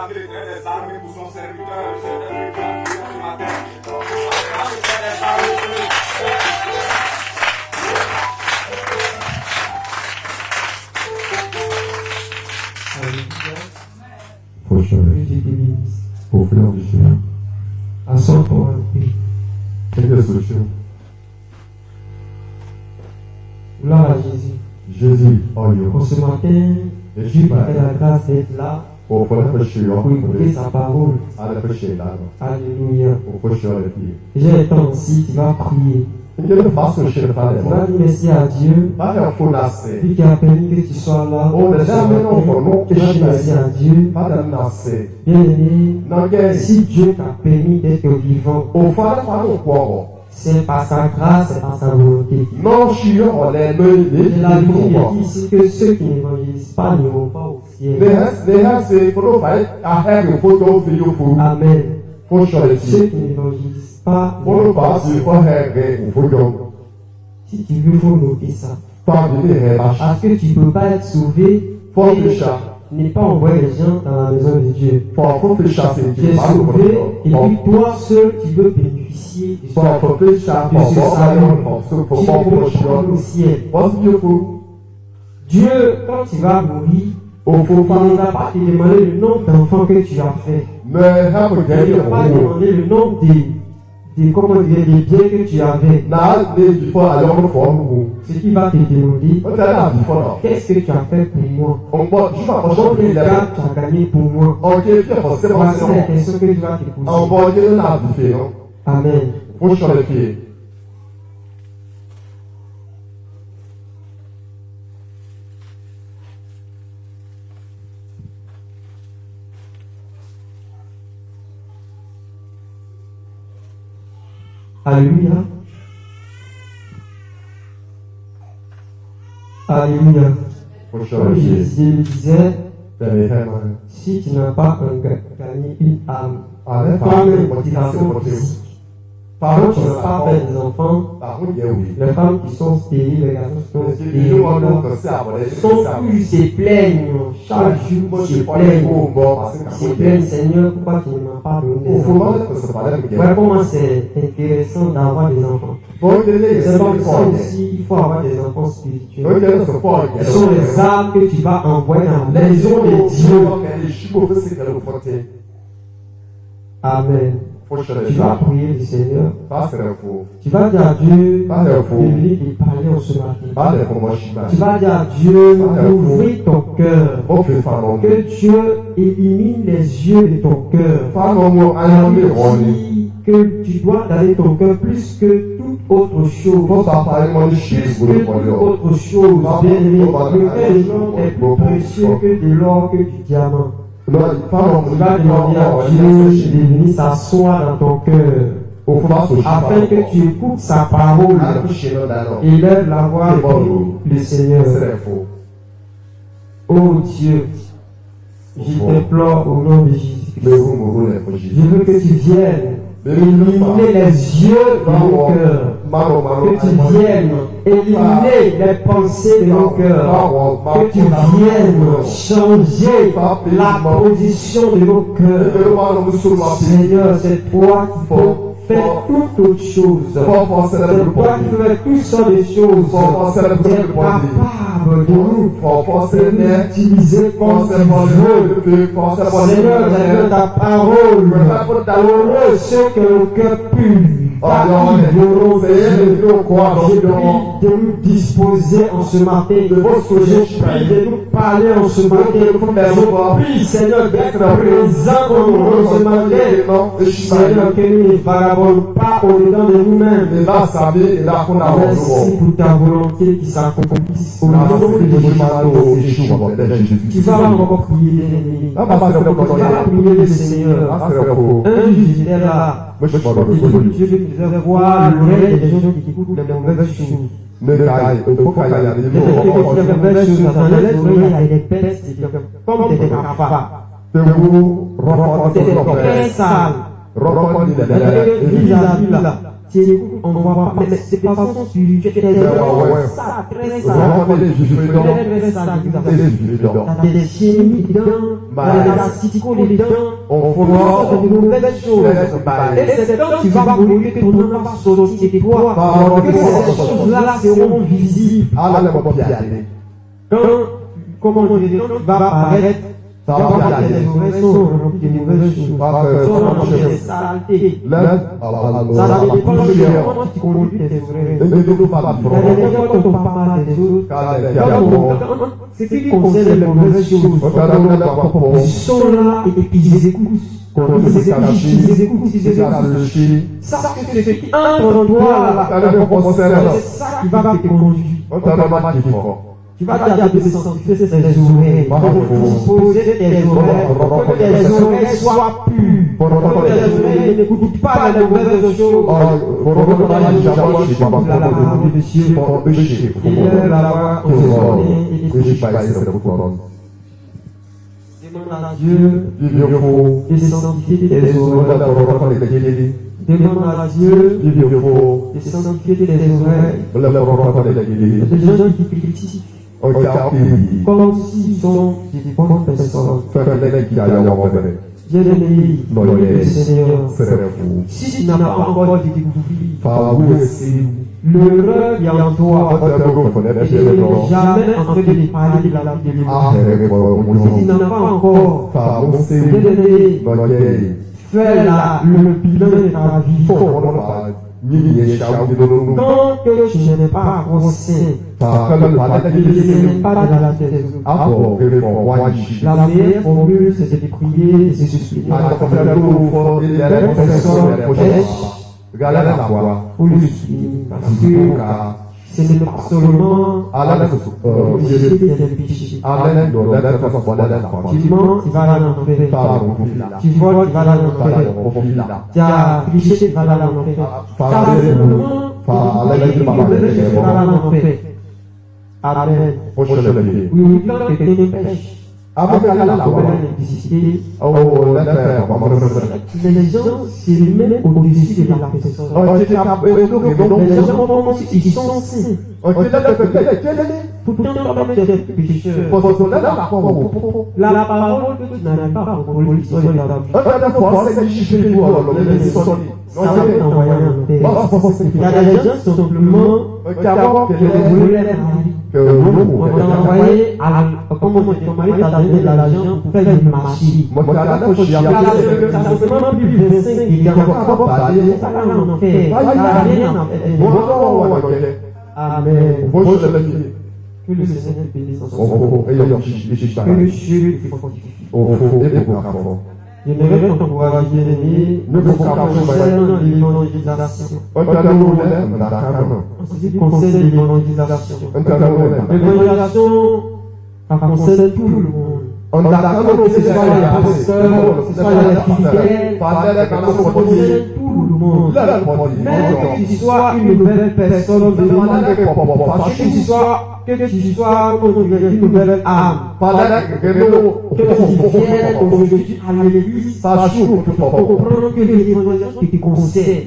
des armées pour son serviteur, ce matin. Au fleur du Seigneur. Assois-toi en paix. Quelle solution? Gloire à Jésus. Jésus, oh Dieu. Pour ce matin, Dieu m'a fait la grâce d'être là pour écouter sa parole. Alléluia. J'ai le temps aussi, tu vas prier. Tu vas dire merci à Dieu. Lui qui a permis que tu sois là. Tu vas dire merci à Dieu. Bien-aimé, si Dieu t'a permis d'être vivant, c'est par sa grâce, c'est par sa volonté. La Bible dit ici que ceux qui n'évangélisent pas n'iront pas au ciel. Amen. Ceux qui n'évangélisent pas n'iront pas au ciel. Si tu veux, il faut noter ça. Parce que tu ne peux pas être sauvé et ne pas envoyer les gens dans la maison de Dieu. Tu es sauvé et puis toi seul, tu veux bénéficier de ce salut. Tu peux prendre au ciel. Dieu, quand tu vas mourir, il ne va pas te demander le nombre d'enfants que tu as fait. Il ne va pas demander le nombre des biens que tu avais. Ce qui va te demander, qu'est-ce que tu as fait pour moi? Combien de temps tu as gagné pour moi? Voici la question que tu vas te poser. Amen. Alléluia. Alléluia. Comme je le disais, si tu n'as pas gagné une âme, pas une motivation physique, quand tu n'as pas fait des enfants, les femmes qui sont stériles, les garçons qui sont stériles, ils se plaignent, chaque jour ils se plaignent, Seigneur, pourquoi tu ne m'as pas donné des enfants? Voilà comment c'est intéressant d'avoir des enfants. C'est comme ça aussi, il faut avoir des enfants spirituels. Ce sont les âmes que tu vas envoyer dans la maison de Dieu. Amen. Tu vas prier le Seigneur. Tu vas dire à Dieu de venir te parler en ce matin. Tu vas dire à Dieu d'ouvrir ton cœur. Que Dieu élimine les yeux de ton cœur. Que tu dois garder ton cœur plus que toute autre chose. Plus que toute autre chose. Bien-aimé, le cœur des gens est plus précieux que de l'or, que du diamant. Tu vas demander à Dieu de venir s'asseoir dans ton cœur afin que tu écoutes sa parole et lève la voix pour le Seigneur. Oh Dieu, je t'implore au nom de Jésus. Je veux que tu viennes éliminer les yeux de mon cœur. Que tu viennes éliminer les pensées de mon cœur. Que tu viennes changer la position de mon cœur. Seigneur, c'est toi qui peux faire toute autre chose. C'est toi qui fais toutes sortes de choses. Tu es capable de nous utiliser comme tu veux. Seigneur, j'aime ta parole. Heureux ceux que le cœur pur. Je prie de nous disposer en ce matin. Je prie de nous parler en ce matin. Je prie, Seigneur, d'être présent en nous en ce matin. Seigneur, que nous ne vagabondons pas au-dedans de nous-mêmes. Merci pour ta volonté qui s'accomplisse au nom de Jésus. Tu vas encore prier l'ennemi. Tu vas prier le Seigneur. Un juge était là. Dieu devait voir l'oreille des gens qui écoutent les mauvaises choses. Les mauvaises choses dans les oreilles, il y a des pètes, comme des cafards. C'était très sale. Vis-à-vis là. on ne voit pas, mais c'est pas façon spirituelle, tes oreilles sacrées, Vous entendez les juifs dedans, et les juifs dedans. t'as des chimies dedans, t'as des asticots dedans, On on voit voit de nouvelles choses. Et c'est quand tu vas mourir que ton nom va sortir de toi, que ces choses-là seront visibles. à la mobilisation. Quand, comment on dit, quand tu vas apparaître, Ça tu vas va voir que bien. les oreilles sont remplies de mauvaises choses. Sont remplies de saletés. Là, Ça va dépendre de comment tu conduis tes oreilles. ne nous pas Il y a des gens quand on parle mal des autres, c'est ce qui concerne les mauvaises choses. Ils sont là et puis ils écoutent. Ils écoutent. Ça, c'est ce qui entre en toi là. C'est ça qui va te conduire. Tu vas garder de sanctifier tes oreilles. Disposer tes oreilles. Que tes oreilles soient pures. Que tes oreilles n'écoutent pas les mauvaises choses. La parole de Dieu. Il est là-bas au Seigneur et demande à Dieu de sanctifier tes oreilles. Demande à Dieu de sanctifier tes oreilles. Les gens qui critiquent comme s'ils sont des bonnes personnes. Bien-aimé, le Seigneur, si tu n'as pas encore découvert l'heureux qui est en toi, et tu n'es jamais en train de parler de la vie de l'humain. Si tu n'as pas encore, bien-aimé, fais le bilan de ta vie. Tant que tu n'es pas conscient, tu n'es pas dans la tête des autres. La meilleure formule, c'est de prier et de se supplier. Belle personne pour le supplier. Parce que ce n'est pas seulement obligé des péchés. Tu mens, tu vas aller en enfer. Tu voles, tu vas aller en enfer. Tu as triché, tu vas aller en enfer. Tu as simplement, tu vas aller en enfer. Amen. Oui, quand quelqu'un pêche, les gens se mettent au-dessus de la personne. Les gens pensent qu'ils sont saints. Pourtant, toi-même, tu es pécheur. La parole que tu n'arrives pas à comprendre, c'est ça va t'envoyer en paix. Il y a des gens simplement que les voleurs on t'a envoyé comme ton mari t'a donné de l'argent pour faire une machine. Ça se simplement plus 25 et ça va en enfer. Ça n'a rien à faire. Amen. Que le Seigneur bénisse en son que le Dieu te fortifie. J'aimerais t'encourager, bien-aimé, concernant l'évangélisation. En ce qui concerne l'évangélisation. L'évangélisation concerne tout le monde. Que ce soit les pasteurs, que ce soit les fidèles, concerne tout le monde. Même que tu sois une nouvelle personne, que tu sois une nouvelle âme, que tu viennes aujourd'hui à l'église pour comprendre que l'évangélisation te concerne.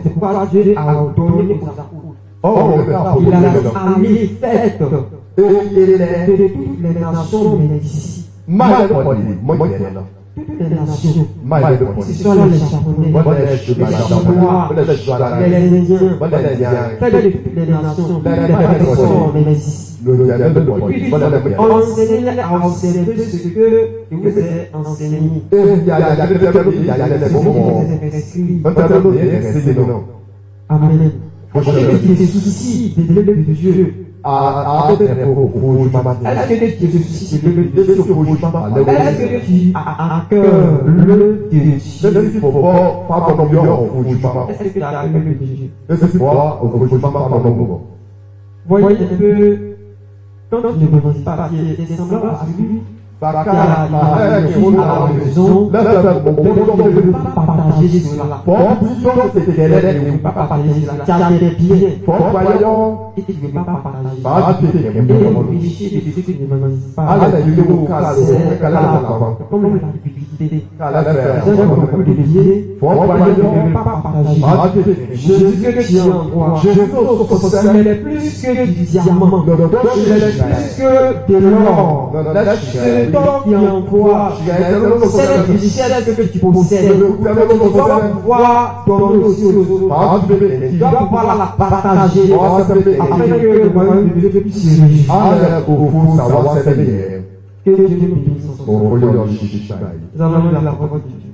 C'est pourquoi Dieu a ordonné aux apôtres. Il a amené fête de toutes les nations bénédicient. Toutes les nations, ce sont les Japonais, les Chinois, les Indiens, faites de toutes les nations, toutes les personnes bénédicient. Enseignez à observer ce que je vous ai enseigné. Amen. Est-ce que tu te soucies de l'œuvre de Dieu? Est-ce que tu te soucies de l'œuvre de Dieu? Est-ce que tu as à cœur l'œuvre de Dieu? Est-ce que tu as l'œuvre de Dieu? Voyez un peu, quand tu ne demandes pas, tu es semblable à lui. À la maison, ne veut pas partager cela. Ne veut pas partager cela. Tu as des biens. et tu ne veux pas partager. Baadhi Et ya mambo péché de ceux qui ne m'aiment pas. ala yuko kala C'est kala kala comme la publicité. kala Les gens ont beaucoup de billets. Faut Ils pas ne veulent pas partager. Baadhi Jésus qui en croit. Jésus Il est plus que du diamant. Il est plus que de l'or. C'est toi qui en croit. C'est la richesse que tu possèdes. Tu dois pouvoir donner aussi aux autres. Tu dois pouvoir la partager afin que le royaume de Dieu puisse se réjouir. Que Dieu nous bénisse ensemble. Nous allons lire la parole de Dieu.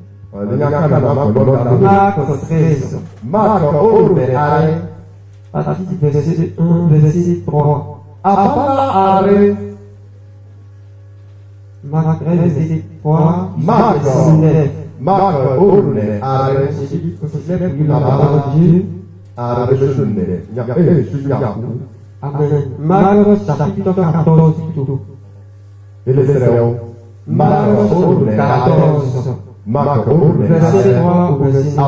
Marc 13, à partir du verset 1, verset 3. Marc 13, verset 3, verset 9. C'est lui qui se lève pour lire la parole de Dieu. Amen. Marc chapitre 14 plutôt. Marc 14, verset 3 au verset 9.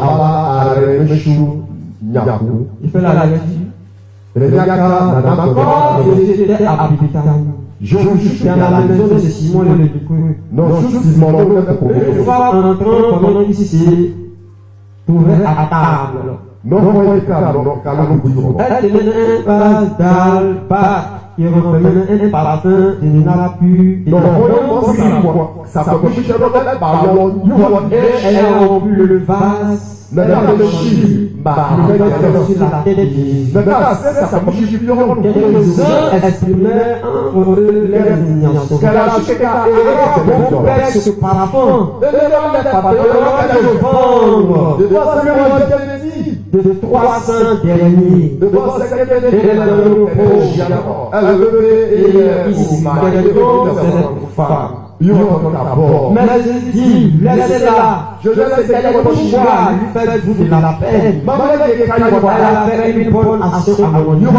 Il fait la lecture. Quand Jésus était à Bethanie, dans la maison de Simon le lépreux, une fois en entrant pendant qu'il se trouvait à table, elle tenait un vase d'albâtre qui reprenait un parfum de nard pur et elle a rompu le vase. Elle a reçu sur la tête de Jésus. Quelques-uns exprimaient entre eux leur indignation. Mon père se parfum de 300 derniers. Mais Jésus dit, laissez-la. Je laisse qu'elle ait choix, lui faites-vous de la peine. Elle a fait une bonne action à mon Dieu.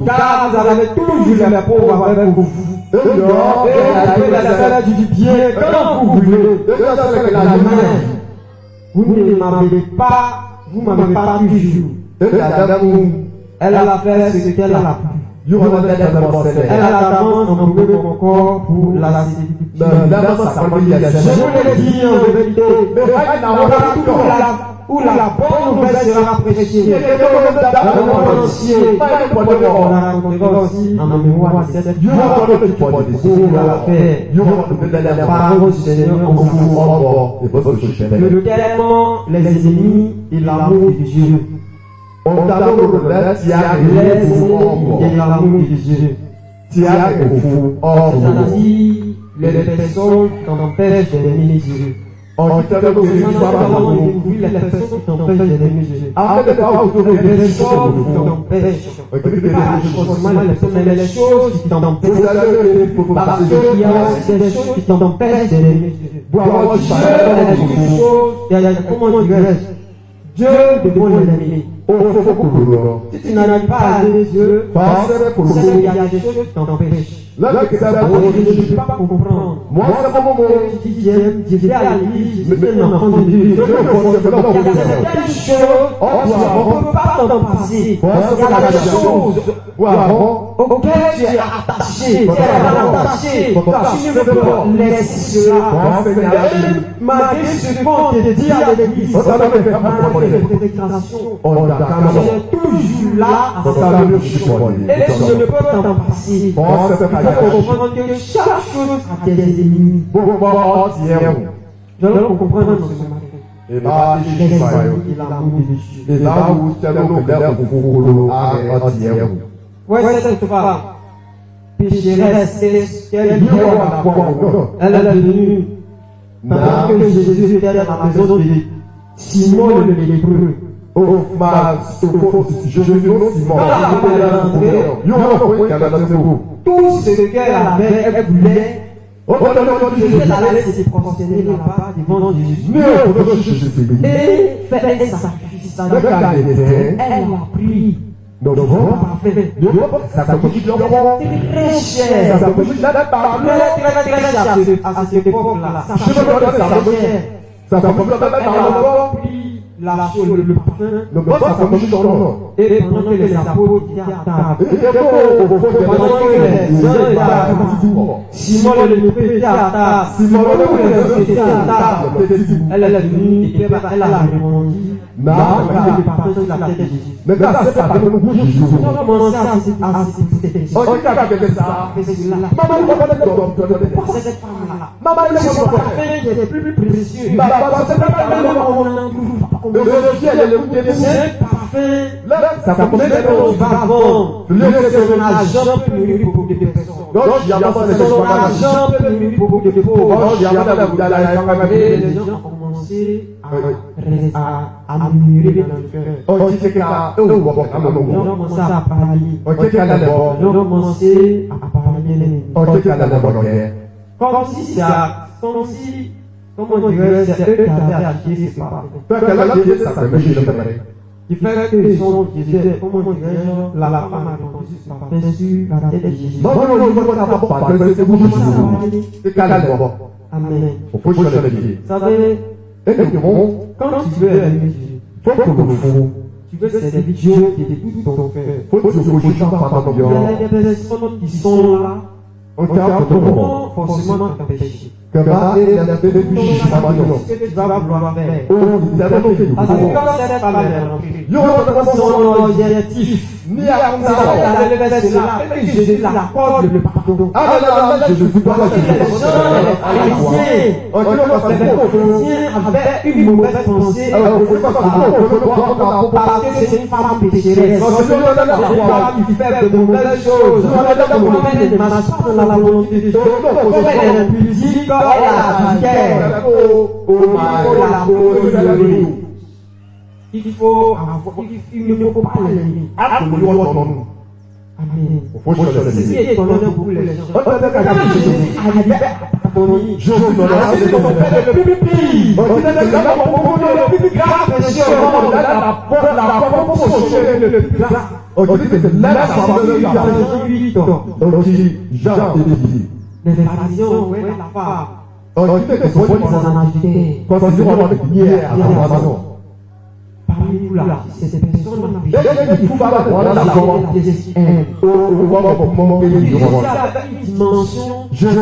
Car vous avez toujours les pauvres avec vous. Et elle a fait du bien quand vous voulez. Vous ne m'avez pas, vous ne m'avez pas toujours. Elle a fait ce qu'elle a pu. Elle a d'avance embrumé mon corps pour la séduction. Je vous le dis en vérité, où la bonne nouvelle sera prêchée dans le monde entier. On a rencontré aussi en mémoire de cette la parole du Seigneur en vous. Que le tellement les ennemis et l'amour de Dieu. L'amour de Dieu. C'est-à-dire les personnes qui t'empêchent d'aimer Dieu. Les personnes qui t'empêchent d'aimer Dieu. Les personnes qui t'empêchent. Pas forcément les personnes, mais les choses qui t'empêchent. Parce qu'il y a des choses qui t'empêchent d'aimer Dieu. Comment dirais-je? Dieu devant l'ennemi. Si tu n'arrives pas à aimer Dieu, c'est qu'il y a des choses qui t'empêchent. Je ne peux pas comprendre. Tu dis je vais à l'église, je suis un enfant de Dieu. Il y a certaines choses, on ne peut pas t'en passer. Il y a des choses auxquelles tu es attaché. Tu ne peux pas laisser cela. Malgré ce qu'on te dit à l'église, j'ai toujours là à faire. Et je ne peux t'en passer. Il faut comprendre que chaque chose a des ennemis. Nous allons comprendre dans ce matin. Les ennemis et l'amour de Dieu. Ouais, cette femme, pécheresse, elle est venue pendant que Jésus était dans la maison de Simon le lépreux. Tout ce qu'elle avait, elle voulait. Elle allait se prosterner là-bas devant Jésus. Et faire un sacrifice. Elle a pris. Très cher. À cette époque-là. Elle a pris la chose, le parfum. Le bon, ça commence dans le nom. Et pendant que les apôtres étaient à table, Et pendant que les gens étaient à Simon le lépreux était à table. Simon le lépreux était à table. Elle est venue et elle a répondu. Non, Le parfum sur la tête de Jésus. mais là, c'est pas de nous, Jésus. On a commencé à s'écouter cette question. On dit qu'à ça. Maman, il va pas être Pourquoi cette femme-là? Maman, il C'est est son pas parfum qui est plus précieux. Bah, c'est pas On n'en trouve pas. le ciel est le goût des C'est parfum. Là, ça commence Mais quand tu vas vendre, son argent peut nourrir beaucoup de personnes. donc, il y a pas de Son argent peut nourrir beaucoup de pauvres. il y a pas de Et les gens ont commencé à murmurer dans le cœur. on dit que Les gens ont commencé à parler. on dit qu'elle a Les gens ont commencé à parler. on dit qu'elle a Comme si, comment dirais-je, c'est eux qui avaient acheté ce parfum. Il fait que les gens disaient, comment dirais-je, la femme a répondu ce parfum sur la tête de Jésus. Amen. Vous savez, quand tu veux aimer Jésus, tu veux servir Dieu de tout ton cœur. Il y a des personnes qui sont là, non forcément dans le péché. Ce que tu vas vouloir faire. Parce que quand cette femme est rentrée, son objectif, c'est que Jésus l'accorde le pardon. Avait une mauvaise pensée parce que c'est une femme pécheresse. C'est une femme qui fait de mauvaises choses. Comme elle ne marche pas dans la volonté de Dieu, comme elle est impudique, elle a du cœur. Il ne faut pas l'aimer. Amen. Ceci est ton honneur pour les gens. Je vous donne le plus pays. Les traditions, ouais, la femme. Parmi nous là, ces personnes il y a une dimension. Je suis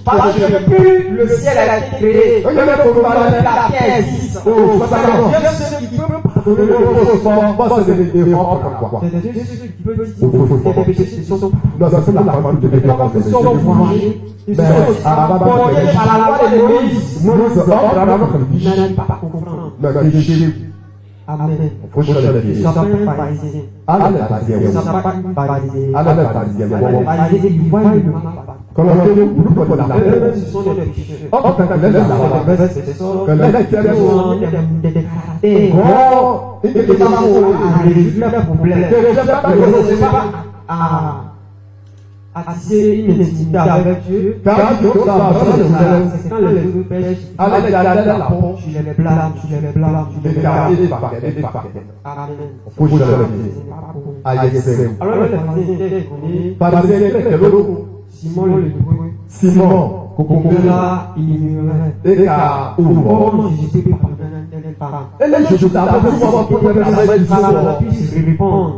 parce que plus le ciel a été créé, la terre existe. Ceux qui peuvent pardonner Amen. Attiser une intimité avec Dieu. Quand les autres pêchent, tu les blâmes, tu les blâmes, tu les blâmes. Alors le pharisien était connu, Simon le lépreux, là il murmurait, comment Jésus peut pardonner telle femme? Elle puisse répondre.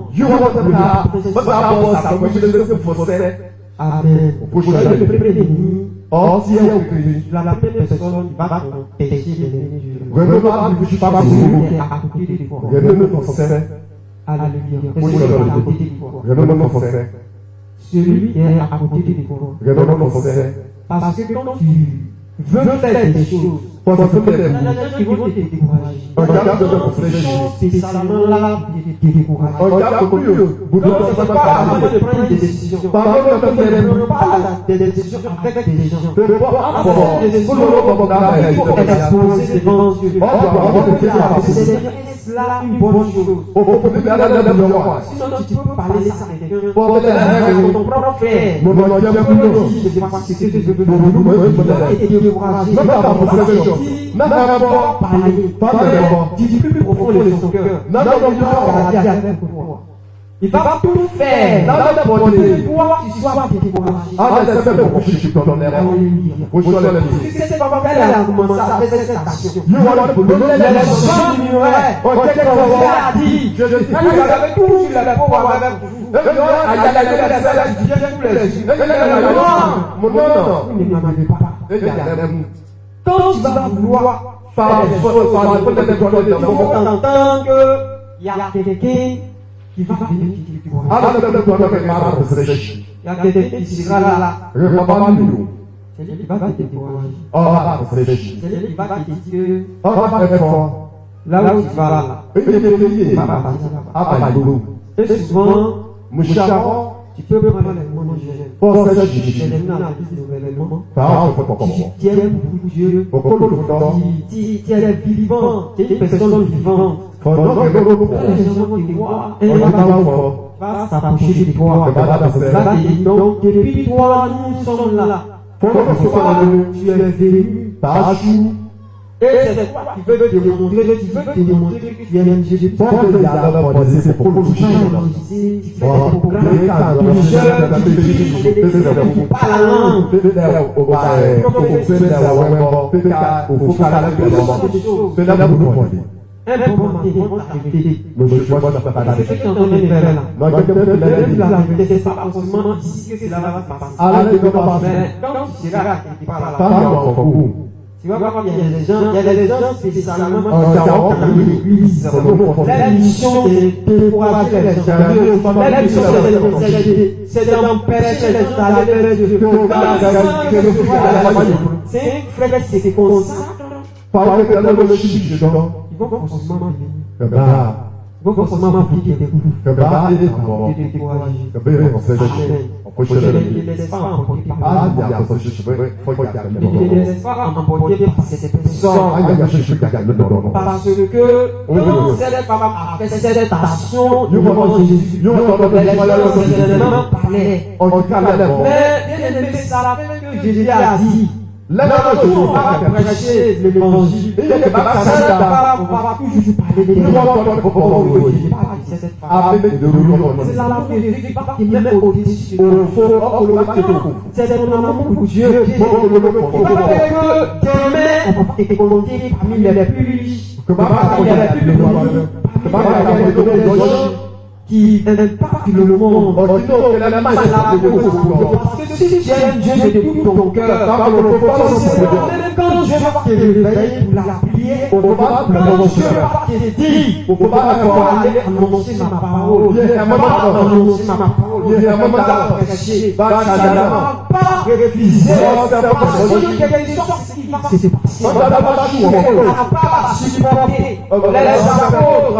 Amen. Le prédéni, la première personne qui va pécher de l'ennemi à côté de toi. Alléluia. Celui qui est à côté de toi. Parce que quand tu veux faire des choses, il y a des gens qui vont te décourager. C'est seulement là qui te décourage. Donc, c'est pas avant de prendre des décisions. Ne prends pas des décisions avec des gens. Avant des décisions, il faut exposer devant Dieu. C'est là une bonne chose. Sinon, tu peux parler ça avec quelqu'un. Ton propre frère. Tu peux dire, je sais pas ce que je veux te décourager. Parler. Du plus profond de son cœur. Il Il va tout faire. Nada pode. Toi, tu sois découragé. C'est Cette femme, elle a commencé à faire cette action. You want to Les gens ignoraient. Elle a dit, elle avait tout sur la peau avec vous. Vous ne m'avez pas. Quand tu vas vouloir faire des choses, il faut entendre qu'il y a quelqu'un qui va venir qui te décourage. Il y a quelqu'un qui sera là. C'est lui qui va te décourager. C'est lui qui va te dire là où tu vas là. Et souvent, tu peux prendre les moments de jeûne. C'est les moments tu tiens pour Dieu. Tu es vivant. Tu es une personne vivante. Les gens vont te voir. Et va s'approcher de toi. Donc, depuis toi, nous sommes là. Tu es venu. Et c'est toi qui veux démontrer que tu aimes Jésus. Tu fais des programmes, tu parles la langue. Un bon matin, on t'a répété. C'est ce que tu es en train de faire là. La vérité, c'est pas forcément ici que cela va se passer. Mais quand tu seras quelque part là-bas, tu vas voir qu'il y a des gens spécialement dans l'église. La mission c'est de décourager les gens. La mission c'est d'empêcher les gens d'aller vers Dieu. C'est un frère qui se consacre. Ils vont forcément appliquer des coups. Ne laisse pas emporter par cette personne. Parce que quand cette femme a fait cette action devant Jésus, les gens parlaient. Mais bien aimé, ça fait que Jésus a dit. On va prêcher l'évangile. On va toujours parler de cette femme. C'est l'amour de Dieu qui met au-dessus. C'est ton amour pour Dieu qui est. Il va faire que demain, on va te compter parmi les plus riches. Parmi les plus riches. Qui impacte le monde. Parce que si tu aimes Dieu de tout ton cœur, même quand Dieu va te réveiller pour la prière, quand Dieu va te dire, il faut aller annoncer ma parole, annoncer ma parole, prêcher, pas refuser, parce que quelque chose qui va se passer, on n'a pas supporter les apôtres,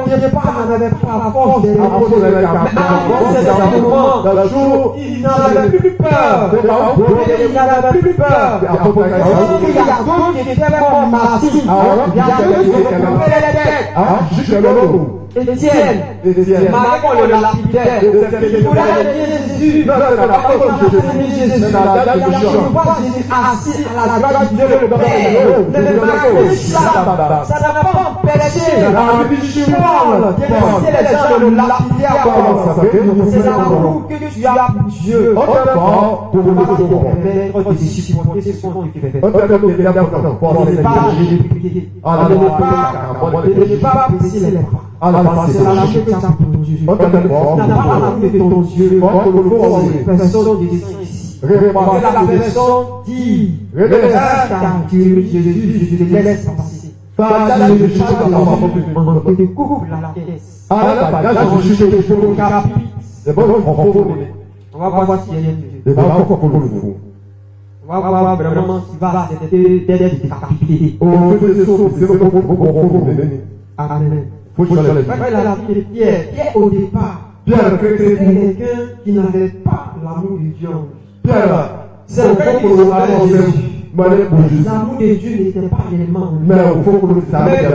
on n'avait pas la force de il n'avait plus peur. Il n'avait plus peur. Il y a d'autres qui étaient comme Martin. Il y a d'autres qui coupaient les têtes. Étienne, malgré qu'on le lapidait, il voulait aller Jésus. Je vois Jésus assis à la droite de Dieu le Père. Ça n'a pas empêché Paul de laisser les gens le lapider à Paul. C'est l'amour que tu as pour Dieu. Pour permettre de supporter ce qu'on te fait. Ne pas baisser les bras. C'est la langue de ta pour Dieu. N'a pas la langue de ton Dieu. Personne de ici. La personne dit, Jésus, je te laisse passer. On te coupe la caisse. On va voir si il y a on va voir vraiment si va d'être décapité. Amen. La vie de Pierre au départ, c'était quelqu'un qui n'avait pas l'amour de Dieu. C'est un peu pour l'amour de Dieu n'était pas réellement. Mais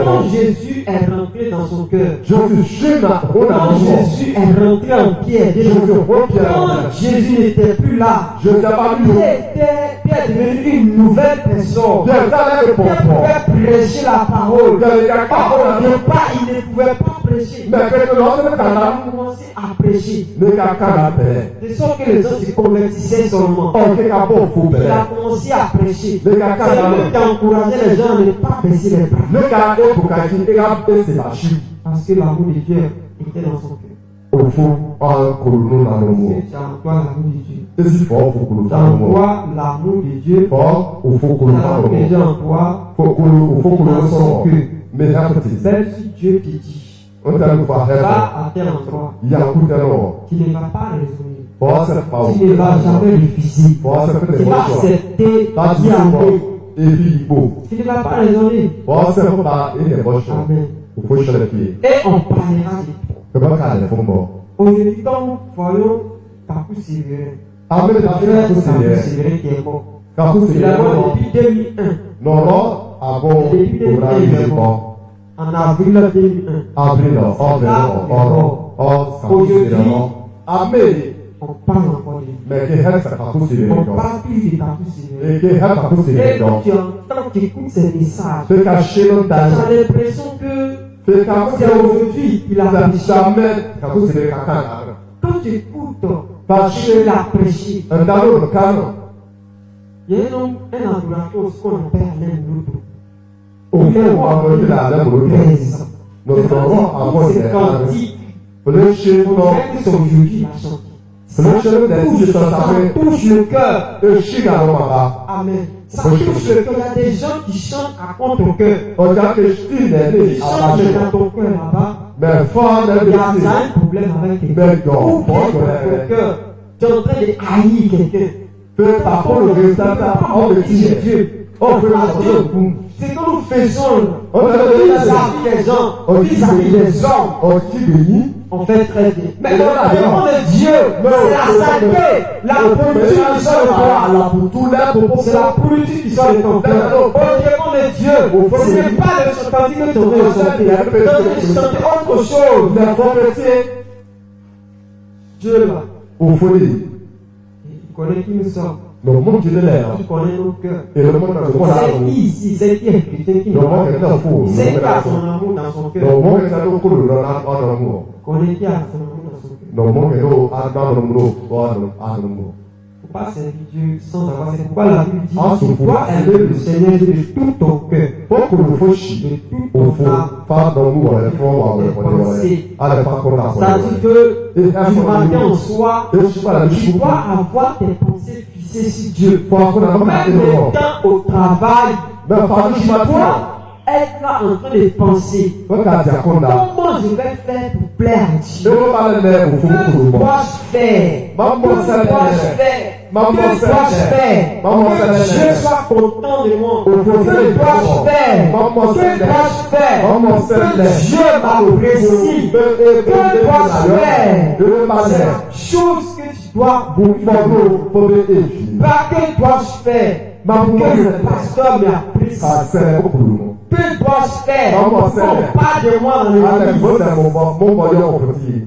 quand Jésus est rentré dans son cœur, quand Jésus est rentré en Pierre, quand Jésus n'était plus là, Pierre est devenu une nouvelle personne. Pierre pouvait prêcher la parole. Il ne pouvait pas prêcher. Mais que lorsque le Il canard a commencé à prêcher. ne canard paix. De sorte que les gens se convertissaient seulement. Oh, que capot fou Il a paix. commencé à prêcher. Le C'est canard. lui qui a encouragé les gens à ne pas baisser les bras. Le canard pour qu'il ait baissé la chute. Parce que l'amour de Dieu était dans son cœur. Au fond, en colonne dans le mot. Tu as en toi l'amour de Dieu. Et si fort, faut colonne Tu dans as le en mot. toi l'amour de Dieu. Fort, ou faut Tu colonne as dans l'amour le de Dieu mot. en toi. Faut colonne son. Mais là, faut dire. Même si Dieu te dit, On t'a nous faire va rêver. à tel endroit, Il y a un coup de l'or. tu ne vas pas raisonner. Pour se faire. Tu ne vas jamais refuser. Pour se faire Tu des vas bonnes choses. accepter Pas du d'y aller. tout. Et puis, bon. Tu ne vas pas raisonner. Pour se faire pas et des bonnes choses. Amen. Il faut changer les pieds. Et on parlera de toi. Comment qu'à les font bon. Aujourd'hui, donc, voyons Kakou Sévérin. Amen. Kakou Sévérin qui est mort. Quand c'est Il est mort là, depuis 2001. non, non, avant, on a eu bon. En avril 2001. Avril, Amen. On parle encore de lui. Mais que est-ce que Kakou c'est On là? parle plus de Kakou Sévérin. Et que est-ce que Kakou c'est Et là? quand tu entends, tu écoutes ces messages, C'est caché dans tu ta as vie. l'impression que C'est Kakou c'est aujourd'hui qu'il a prêché. jamais Kakou c'est là. Quand tu écoutes, Parce il a prêché. un dans le canon. Il y a un adorateur aussi qu'on appelle Alain Mouloutou. Au fond, on va dire la même chose. 13 ans. Nous serons à moi C'est cantique. le chef, On dirait que c'est aujourd'hui qu'il a chanté. le chef des yeux, ça Ça s'appelle touche le cœur. le chien dans ma Amen. Ça touche le cœur. Il y a des gens qui chantent à contre cœur. On dirait que je suis Qui né chantent dans ton cœur là-bas. mais fort de Il y a un problème avec quelqu'un. Mais non, Ou bien dans ton cœur, tu es en train de haïr quelqu'un. Peu par contre, le résultat, on le dit Dieu. On fait la chose. C'est que nous faisons. On a Vis-à-vis des gens, vis-à-vis des hommes, on dit béni. on fait très bien. Mais dans la demande de Dieu, c'est la saleté, la politique qui sort de toi. C'est la politique qui sort de ton cœur. Au demande de Dieu, ce n'est pas le cantique que tu es en train de chanter. Tu es en train de chanter autre chose. La pauvreté, Dieu là, au folie. il connaît qui nous sommes. Le monde qui est là. Il connaît nos cœurs. Et le monde qui est là. C'est qui ici, c'est qui est chrétien qui Le nous monde connaît. qui est là. C'est qui a son amour dans son Le cœur. monde qui est là. Le monde Connaît qui a son amour dans son cœur. qui est là. Le monde qui est là. Le monde Faut pas servir Dieu sans avoir. C'est pourquoi la Bible dit Ah, tu dois aimer le Seigneur Dieu de tout ton cœur, faut que le faut chier. de tout Au ton fond, âme. pas dans nous, on est fort, on est allez, pas comme la C'est-à-dire que du matin au soir, Et je suis pas la tu vie. dois avoir tes pensées fixées sur Dieu. Faut apprendre à Même marcher le devant. temps au travail, Mais pas tu du matin. dois être là en train de penser Faut qu'à dire qu'on a. comment je vais faire pour plaire à Je Dieu. veux pas le lait au fond Que pour le monde. dois-je faire? Maman, Que ça dois-je l'est. faire? Maman, Que ça dois-je l'est. faire? Maman, ça Que l'est. Dieu soit content de moi. Au fond, Que ça l'est. dois-je faire? Maman, Que ça l'est. dois-je faire? Maman, ça Que l'est. Dieu m'apprécie. Que dois-je faire? Je veux pas C'est le lait. la chose que tu dois Pour nous, faut bien écrire. pas que dois-je faire? Maman, Que ça le l'est. pasteur m'apprécie. Ça sert pour le monde. Que dois-je faire? Maman, ça On l'est. parle de moi dans le Allez, monde. moi, c'est mon moyen petit.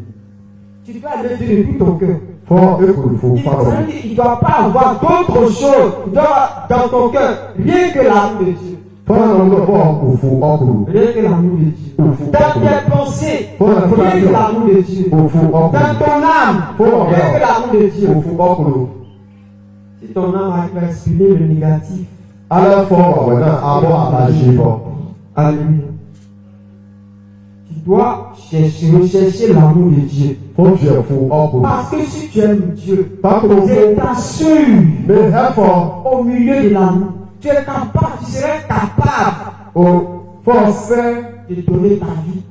Tu dois aimer Dieu de tout ton cœur. Faut écouter, faut pas le Il ne doit pas avoir d'autre chose. Il doit avoir dans ton cœur rien que l'amour de Dieu. Faut un homme au fond, en cours. Rien que l'amour de Dieu. Au fond, Dans tes pensées, Faut la- faut la- rien que l'amour de Dieu. au fond, en Dans cours. ton âme, Faut la- rien que l'amour de Dieu. Au fond, en cours. Si ton âme arrive à exprimer le négatif, À la fois, maintenant, avant, à la pas. alléluia. Tu dois rechercher l'amour de Dieu. Faut que je fous, en cours. Parce que si tu aimes Dieu, Pas que je l'on t'assure, mais effort, au milieu de l'amour, tu es capable, tu serais capable au forcer, de donner ta vie,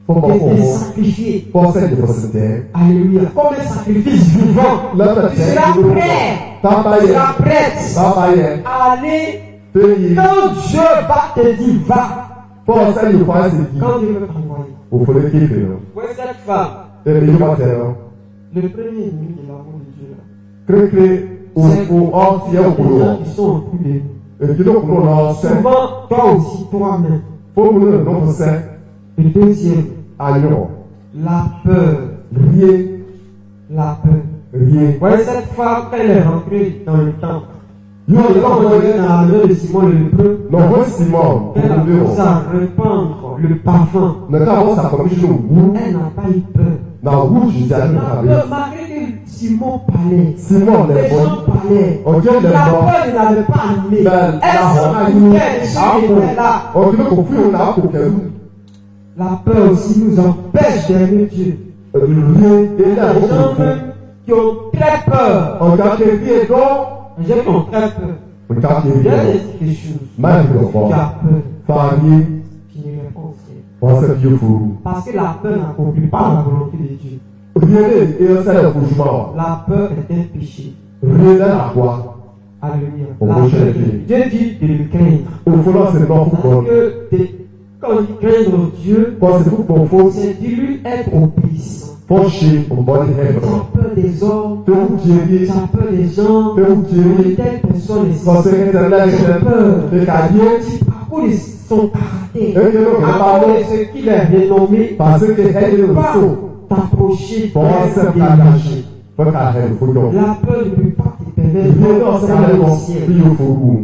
faut pas de te pour sacrifier. forcer de procéder. Alléluia. Comme un sacrifice vivant. Là, Tu seras prêt. Tu Travailler, seras prête travailler, à aller payer, quand Dieu va te dire va. forcer de faire ce qui. Quand Dieu veut t'envoyer. Au fond, le kiffer. Ouais, cette femme, Et les gens terre. le premier ennemi de l'amour de Dieu là. Cré, au fond, en Il y a tiers, au des cours. gens qui sont autour de nous. Et qui donc, on a fait. Souvent, toi aussi, toi-même. Faut que nous non faisons Le deuxième, agneau. la peur. Rien, La peur. rien. Ouais, cette femme, quand elle est rentrée dans le temple, Yo, Quand il on va regarde dans la maison de Simon le lépreux, non, moi, Simon, elle a pour le commencé à répandre le parfum. notamment, ça comme je vous, Elle n'a pas eu peur. dans vous, je dis à La nous, peur, malgré que Simon parlait, Simon, les les gens bons, parlaient, on dit la les bons, peur ne l'avait pas animé. Ben, Elle la s'en honte, foutait de ceux qui étaient là. on dit qu'on fait, on a pour que La peur aussi nous empêche d'aimer Dieu. nous, et Il y là, a des gens on même qui ont très peur. on garde les pieds d'or, Les gens qui ont très peur. on garde les Il y a pieds des quelque chose. mal de Qui fort, a peur, famille, qui ne répond pas. on se vieux fou. Parce que la peur n'accomplit pas la volonté de Dieu. Rien et ça, le jugement, La peur est un péché. rien à quoi, Alléluia. On La va peur, chercher. Dieu dit de le craindre. au fond, c'est non, C'est-à-dire que quand on dit craindre Dieu, quand c'est pour faut, c'est de lui être obéissant. pencher au bon Tu rêve, as peur des hommes, de vous tu dire, as peur des gens, de vous de dire, telle personne est quand c'est éternel, de cahier, à cause de son caractère, et que nous à parlons, cause de ce qu'il est renommé, parce que elle est le pas faux, t'approcher pour se de partager, faut qu'à elle, faut donc. La peur ne peut pas te permettre Viens dans ce d'aller au moment, ciel. puis au faux,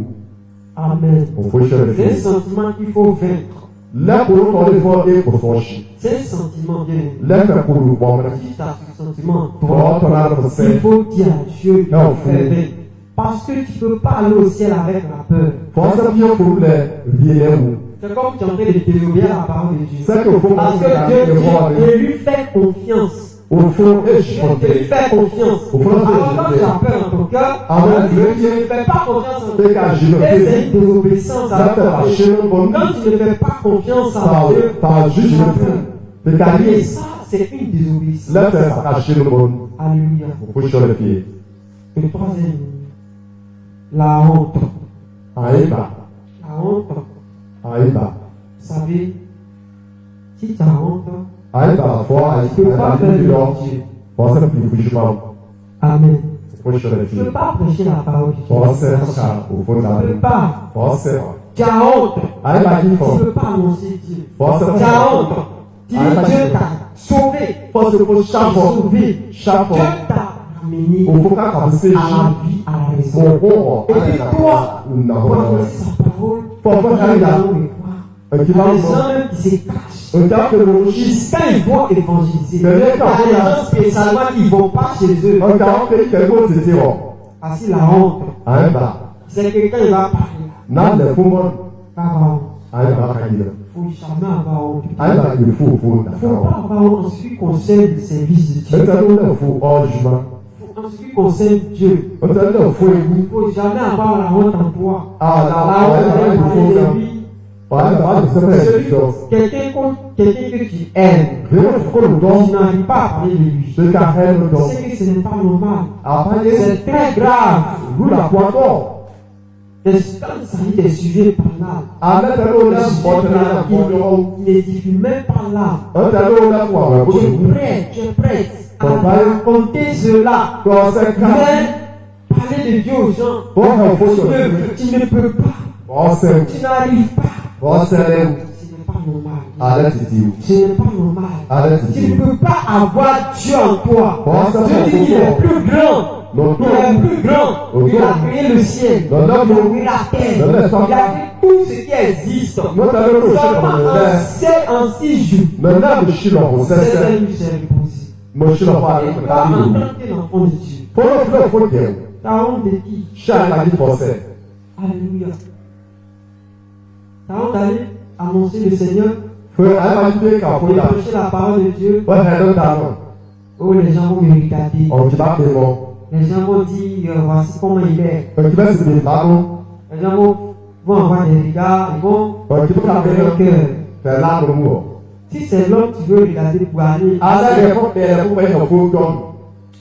Amen. on faut chercher. C'est un sentiment qu'il faut vaincre. Là, pour nous, on est fort et pour son chien. C'est un sentiment bien. Là, c'est pour nous, bon, Si tu as ce sentiment, pour ton âme, il c'est, faut dire à Dieu de Non, le faire vaincre. Parce que tu ne peux pas aller au ciel avec la peur. pour ça, bien, pour les, viens où. C'est comme tu es en train de désobéir à la parole de Dieu. C'est que faut Parce que Dieu dit de lui faire confiance. au fond, et je De lui faire confiance. Au fond, Alors quand tu as peur en ton cœur, Ah ouais, tu ne fais pas confiance en Dieu. dégagez le Et c'est une désobéissance à la ça fait parole. marcher le bon, Quand tu ne fais pas confiance à par, Dieu, par juste le fond. Le et cahier, ça, c'est une désobéissance. là, c'est cacher le bon. Alléluia. On faut chercher le pied. Et le troisième, la honte. Aïba, La honte, aïba. vous savez, si tu as honte, Aïba, foi, tu ne peux pas faire aïba, de Dieu. pour ça, puis, jugement. Amen. On faut chercher le Tu ne peux pied. pas prêcher la parole de Dieu. Pour ça, au fond, Tu ne peux pas. pour ça, Tu as honte. aïba, il Tu faut. ne peux pas annoncer Dieu. Pour ça, Tu as honte. Dis Dieu t'a sauvé. pour ça, pour chaque fois, Sauvé. chaque Dieu fois, t'a ramené au fond, quand on sait, à la vie, à la raison. bon, bon, Et puis toi, non, pour annoncer sa parole, Pour nous voir allons là, le voir. un qui Il y a va des gens même qui se cachent. un gars que l'on chie, Jusqu'à ils vont évangéliser. Il y Mais a les gens, des gens spécialement qui ne vont pas chez eux. un gars qui est bon, c'est dire, Parce que la honte, aïba, c'est quelqu'un qui va parler. n'a le fou, mon, Pas avoir honte. aïba, quand il est. Il ne faut jamais avoir honte. Aïba, il faut, Il ne faut pas avoir honte en ce qui concerne le service de Dieu. un tableau de fou, hors jugement, En ce qui concerne Dieu, un tableau de fou, il ne faut jamais avoir la honte en toi. ah, La là, honte, aïba, elle il faut, est de lui. aïba, il se fait, Celui- Quelqu'un que tu aimes, rien de fou, le tu don, n'arrives pas à parler de lui. de carré, le don, C'est que ce n'est pas normal. après, C'est très grave. vous la poiton, Quand il s'agit des sujets banals, à mettre l'eau là, porter la poiton, qui n'édifient même pas l'âme. un tableau là, pour avoir, Tu es prêt à Papa. raconter cela. quand c'est calme, Mais parler de Dieu aux gens, bon, il faut se tu ne peux pas. bon, c'est, Tu n'arrives pas. bon, c'est, Ce n'est pas normal. arrête, Titi, Ce n'est pas normal. arrête, Tu Titi, ne peux pas avoir Dieu en toi. bon, ça, Dieu dit qu'il est plus grand. non, Il est plus grand. Il a créé le ciel. Il Non, non, a non. créé la terre. Non, non, Il a créé tout ce qui existe. non, t'as le prochain, Seulement en 6 jours. maintenant, je suis là, on sait, C'est c'est, lui, c'est impossible. moi, je suis là, pas, Et toi, en tant qu'enfant de Dieu, pour le frère, faut dire, t'as honte de qui? chaque année, français, Alléluia. T'as honte d'aller annoncer le Seigneur, frère, elle m'a dit qu'en de faut là, prêcher la parole de Dieu, ouais, elle donne ta main, où les gens vont me regarder. on dit pas que bon, Les gens vont dire, voici comment il est. on dit pas que c'est des ballons, Les gens vont avoir des regards, ils vont on dit pas avec que cœur. c'est là pour moi. Si c'est l'homme qui veut regarder pour aller, Ah, ça, il faut pas être faux comme,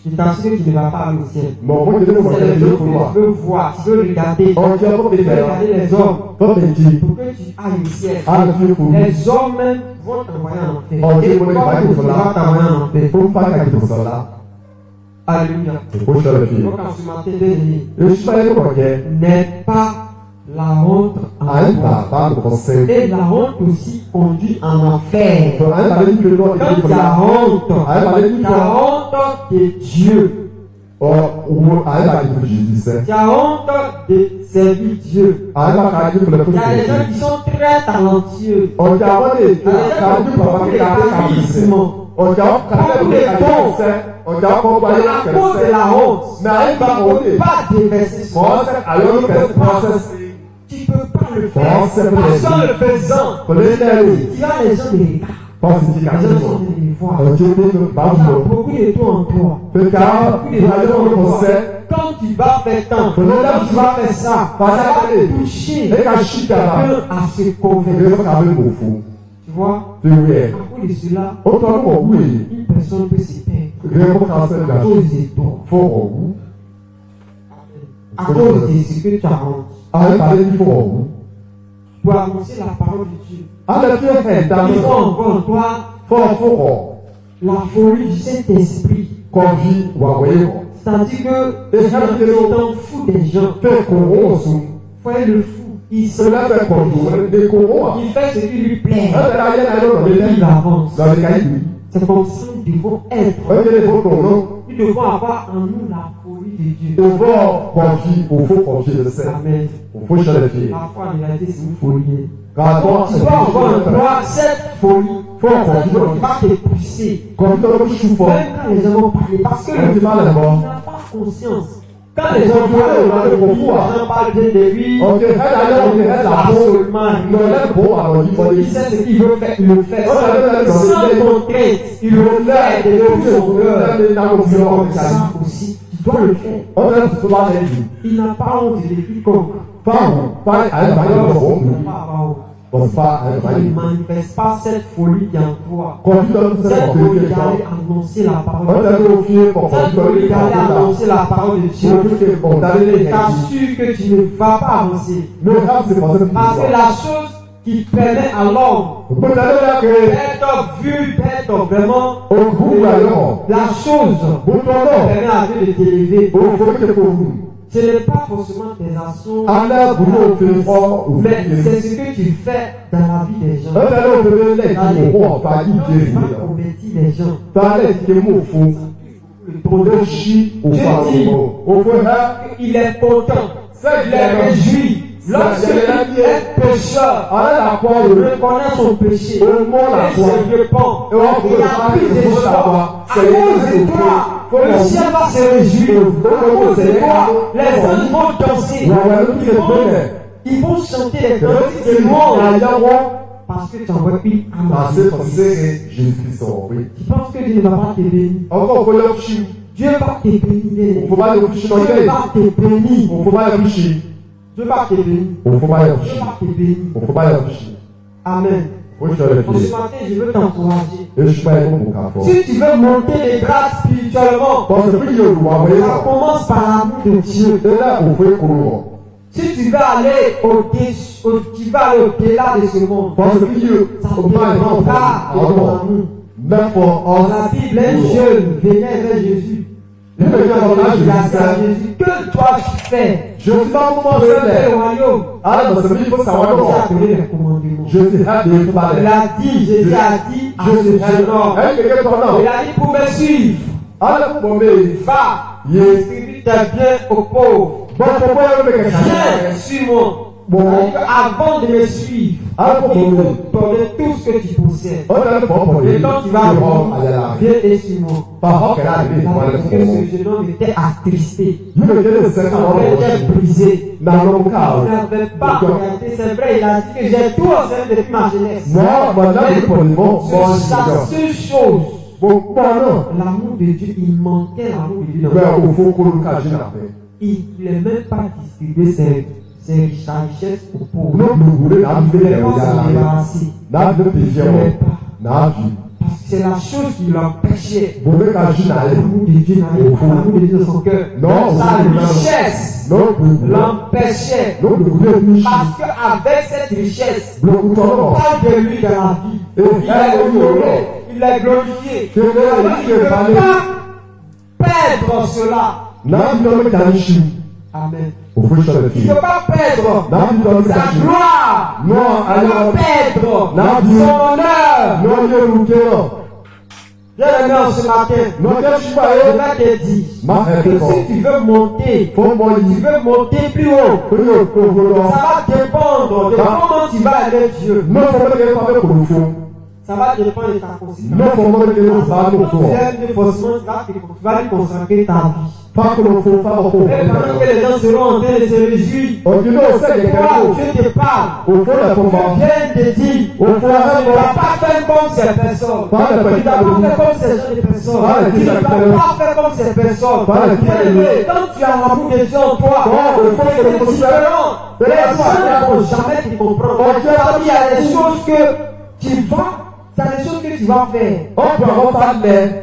je t'assure que tu ne vas pas aller au ciel. bon, moi, je dis, moi, C'est les je autres pour que moi. tu veux voir, tu veux regarder. On dit, faut Tu veux faire, regarder les hommes faut dire, pour que tu ailles au ciel. ah, je suis fou, Les hommes même vont t'envoyer en enfer. on dit, Et pour les toi, bagues, tu il faut vas là, t'envoyer en enfer. faut pas qu'à dire ça là, Alléluia. il faut chercher le pied. Donc en ce matin, béni, Je suis pas là, ok, n'est pas la honte en aïe, toi. pas de conseil. Et la honte aussi conduit en enfer. Aïe, pas de que l'on Quand dit, tu as honte, aïe, pas de tu as honte de Dieu. Tu as honte de servir Dieu. Il y a des gens qui sont très talentueux. Il y a des gens qui ont des charismes. À cause de la honte, il ne peut pas déverser son tu ne peux pas le faire. Parce qu'en le faisant, tu vas les gens les regarder. Les gens sont venus les voir. Il y a beaucoup de toi en toi. Quand tu vas faire tant, quand tu vas faire ça, ça va te toucher quelqu'un à se convaincre. Tu vois? À cause de cela, une personne peut se perdre. À cause de toi. À cause de ce que tu as rendu. Pour annoncer la parole de Dieu. Il faut encore en toi la folie du Saint-Esprit. C'est-à-dire que les gens qui t'en foutent des gens. Voyez le fou. Il se lève il fait ce qui lui plaît. Il avance. C'est comme ça que nous devons être. Nous devons avoir en nous la folie de Dieu. Amen. Parfois, en réalité, c'est une folie. Tu dois avoir en toi cette folie. Qui va te pousser. Même quand les gens vont parler. Parce que le fou n'a pas conscience. Quand les gens parlent bien de lui, il sait ce qu'il veut faire, il le fait sans contrainte, il le fait de tout son cœur. Comme ça aussi, tu dois le faire. Il n'a pas honte de quiconque. Il ne manifeste pas cette folie qui est en toi. Cette folie d'aller annoncer la parole de Dieu. Cette folie d'aller annoncer la parole de Dieu. T'assure que tu ne vas pas avancer. Parce que la chose qui permet à l'homme d'être vu, d'être vraiment la chose qui permet à Dieu de t'élever. Ce n'est pas forcément tes actions, mais c'est ce que tu fais dans la vie des gens. Tu vas convertir les gens. Il est content, il est réjoui. Lorsqu'il est pécheur, il reconnaît son péché, il se répand, il a plus de joie. À cause de toi, le ciel va se réjouir. À cause de toi, les anges vont danser. Ils vont chanter les cantiques de louange. Parce que tu envoies une âme. Tu penses que Dieu ne va pas te bénir. Dieu va te bénir. Dieu va te bénir. Dieu va te bénir. Dieu va te bénir. Amen. Ce matin, je veux t'encourager. Si tu veux monter les grades spirituellement, ça commence par l'amour de Dieu. Si tu veux aller au-delà de ce monde, ça dépendra de ton amour. La Bible, un jeune venait vers Jésus. Il a dit à Jésus, que dois-je faire? Je ne veux pas monter au royaume. Il a donné les commandements. Jésus a dit à ce jeune homme, il a dit pour me suivre, va, distribue tes biens aux pauvres. Viens, suis-moi. Avant de me suivre, il faut donner tout ce que tu possèdes. Et quand tu vas venir, viens et suis-moi. Parce que ce jeune homme était attristé. Il était brisé. Il n'avait pas regardé. C'est vrai, il a dit que j'ai tout enseigné depuis ma jeunesse. Mais sa seule chose, l'amour de Dieu, il manquait l'amour de Dieu. Il ne voulait même pas distribuer ses richesses aux pauvres. Il ne voulait pas s'en débarrasser. Parce que c'est la chose qui l'empêchait. L'amour de Dieu n'allait pas, l'amour de Dieu dans son cœur. Sa richesse l'empêchait. Parce qu'avec cette richesse, on parle de lui dans la vie. Il est honoré, il est glorifié. Il ne veut pas perdre cela. Amen. Il ne peut pas perdre sa gloire. Il ne peut pas perdre son honneur. Bien-aimé, en ce matin, Non, qu'est-ce que je je fais? vais te dire Ma que si tu veux monter, Faut moi tu veux monter plus haut, Faut que ça va dépendre de comment tu vas avec Dieu. non, faut que je fasse le fond. Ça va dépendre de ta conséquence. Non, faut que je fasse le Quand tu fond. aimes forcément, tu vas lui consacrer ta vie. Pas que le fond, pas le fond. Et pendant que les gens seront en train de se réjouir, On dit non, c'est les toi, gars. Dieu te parle. Au fond, la Je combat. viens de dire, tu ne vas pas faire comme ces personnes. Pas Tu la ne vas petite pas faire comme ces gens de personnes. Tu ne vas pas faire comme ces personnes. Bien-aimé, quand tu as l'amour de Dieu en toi, tu es différent. Les gens ne vont jamais te comprendre. Parce qu'il y a des choses que tu vas faire. On peut avoir ça, mais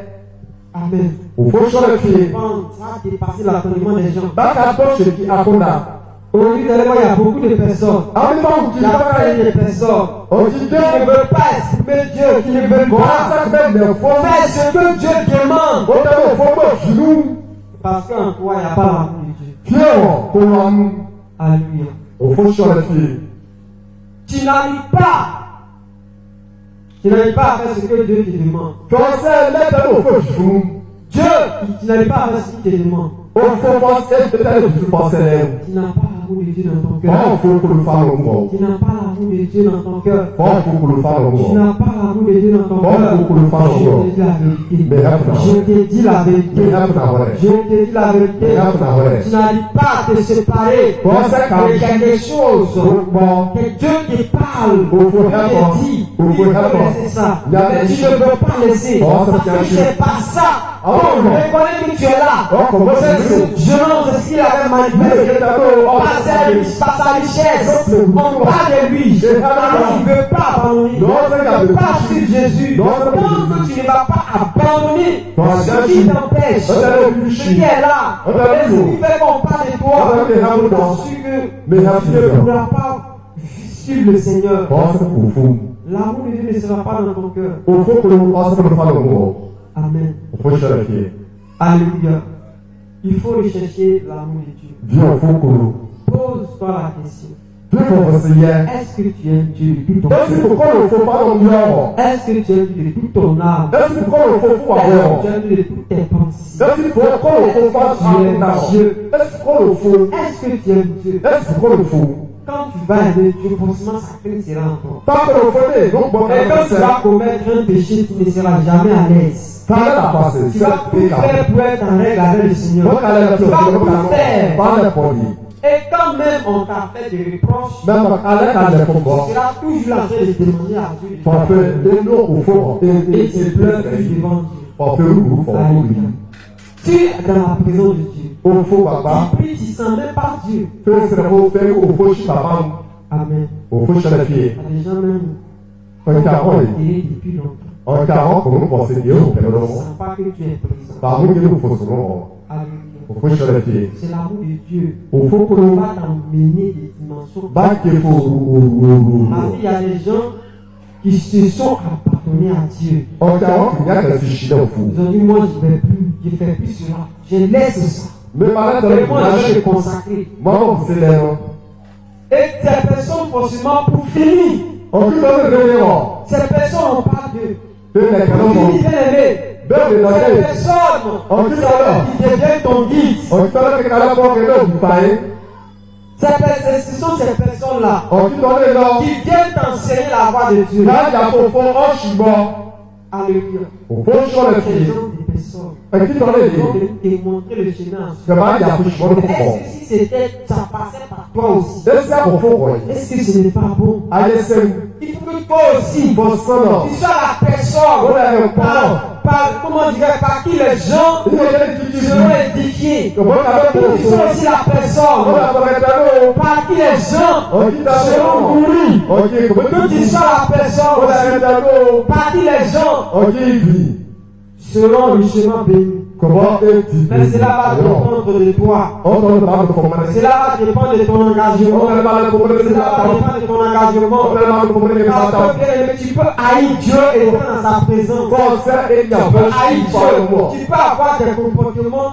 Amen. au fond, je le fais. Ça va dépasser l'entendement des gens. Dans ta poche, qui a qu'on a. Aujourd'hui, vous allez voir, il y a beaucoup de personnes. En même temps, Il y a plein de personnes on dit qui Dieu, ne veulent pas exprimer Dieu, qui ne veulent voilà pas ça, mais il faut faire ce que Dieu demande. on t'a au fond, moi, nous, Parce qu'en toi, il n'y a pas l'amour de Dieu. fiers, qu'on a nous. Alléluia. Au fond, je le fais. Tu n'arrives pas. Tu n'arrives pas à faire ce que Dieu te demande. Quand c'est l'être au fond, je vous. Dieu, tu n'arrives pas à faire ce qu'il te demande. Au fond, penser, peut-être que je pensais. Tu n'as pas l'amour de Dieu dans ton Oh, cœur. il faut que le fasse au monde. Tu n'as pas l'amour de Dieu dans ton cœur. Oh, il faut que le fasse au Tu monde. n'as pas l'amour de Dieu dans ton Oh, cœur. il faut que le fasse au Je monde. te dis la vérité. Mais après, Je te dis la vérité. mais après, Je te dis la vérité. Mais après, Tu n'arrives pas à te séparer de quelque chose. bon, Que Dieu te parle. Au fond, Dieu te dit. Il faut laisser ça. Mais tu ne veux pas laisser. Parce que c'est pas ça. Ah, On non. reconnaît que tu es là. Oh, comment C'est c'est ce jeune de ce qu'il avait manifesté. Par sa richesse. On parle de lui. Alors il ne veut pas abandonner. Non, c'est Il ne veut pas suivre Jésus. Non, c'est pas Donc Jésus. tu ne vas pas abandonner Non, ce c'est qui Jésus. t'empêche. Non, c'est Ce qui est là. Non, c'est Et ce qui fait qu'on parle de toi. Non, c'est Jésus. Parce que Mais tu merci, ne Jésus. pourras pas suivre le Seigneur. Pense au fond. L'amour de Dieu ne sera pas dans ton cœur. Au fond, que le pense que le fasse au monde. Amen. Au fond, je le fais. Alléluia. Il faut rechercher l'amour de Dieu. Dieu, au fond, que le. Pose-toi la question. Dieu, faut essayer. Est-ce que tu aimes Dieu de tout ton Est-ce qu'il faut cœur? qu'on le faut pas dans le mur? Est-ce que tu aimes Dieu de toute ton âme? Est-ce qu'il faut qu'on le faut pour Est-ce avoir? que tu aimes Dieu de toutes tes pensées? Est-ce qu'il faut qu'on le faut pas dans Dieu? Est-ce qu'on le faut? Est-ce que tu aimes Dieu? Est-ce qu'on le faut? Quand tu vas aimer Dieu, forcément sa crainte sera en toi. Pas que le faut, donc bon, Et quand tu vas commettre un péché, tu ne seras jamais à l'aise. pas la passé. Tu vas tout faire pour être en règle avec le Seigneur. Donc, à la Tu vas tout faire. pas la folie. Et quand même on t'a fait des reproches, Même à la tu combat. seras toujours en train de demander à Dieu. Pour faire des noms au fond. Et tu pleures toujours devant Dieu. Pour faire le groupe, pour faire Alléluia. Tu es dans la présence de Dieu. au fond, papa. Tu pries, tu sens même pas Dieu. Fais ce qu'il faut faire au fond, chez papa. Amen. Au fond, chez la fille. Il y a des gens même Un carreau, qui depuis longtemps. un carreau, pour nous penser Dieu, au père de Ils ne l'homme. savent pas que tu es présent. Par nous, nous faut selon. Alléluia. Au fond, chez la fille. C'est l'amour de Dieu Au fond, pour qui nous, va t'emmener des dimensions. bah, qu'il faut. Parce qu'il y a des gens qui se sont appartenus à Dieu. Un carreau, il y a qu'à se chier au fond. Ils ont dit, moi je ne vais plus, je ne fais plus cela. Je laisse ça. Mais par là, Et moi je vais me consacrer. moi, c'est l'air. Et ces personnes, forcément, pour finir, On dit dans le réveillon. ces personnes, on parle d'eux. Fais les Pour canons. finir, bien aimé. Belle dans Ces les. personnes, On dit c'est alors. eux qui deviennent ton guide. On dit dans le canal pour que l'homme faille. Ce sont ces personnes-là On dit dans les noms. qui viennent t'enseigner la voie de Dieu. Là, il y a au fond un chibon. Alléluia. Au fond, sur le C'est fil. gens des personnes Et qui dans les qui vont lits. te montrer le chemin ensuite. C'est pas, il y a un chibon au fond. Est-ce que si c'était, ça passait par toi aussi? Et c'est au fond, oui. Est-ce que ce n'est pas bon? Allez, c'est Il faut que toi aussi, bon sang. tu sois la personne comment dire, par qui les gens Il y a des qui seront édifiés. Comment Que tu sois aussi la personne par qui les gens seront nourris. Que tu sois la personne par qui les gens seront richement bénis. Mais cela va dépendre de toi. Cela va dépendre de ton engagement. Cela va dépendre de ton engagement. Parce que bien aimé, tu peux haïr Dieu et être dans sa présence. Tu peux haïr Dieu. Tu peux avoir des comportements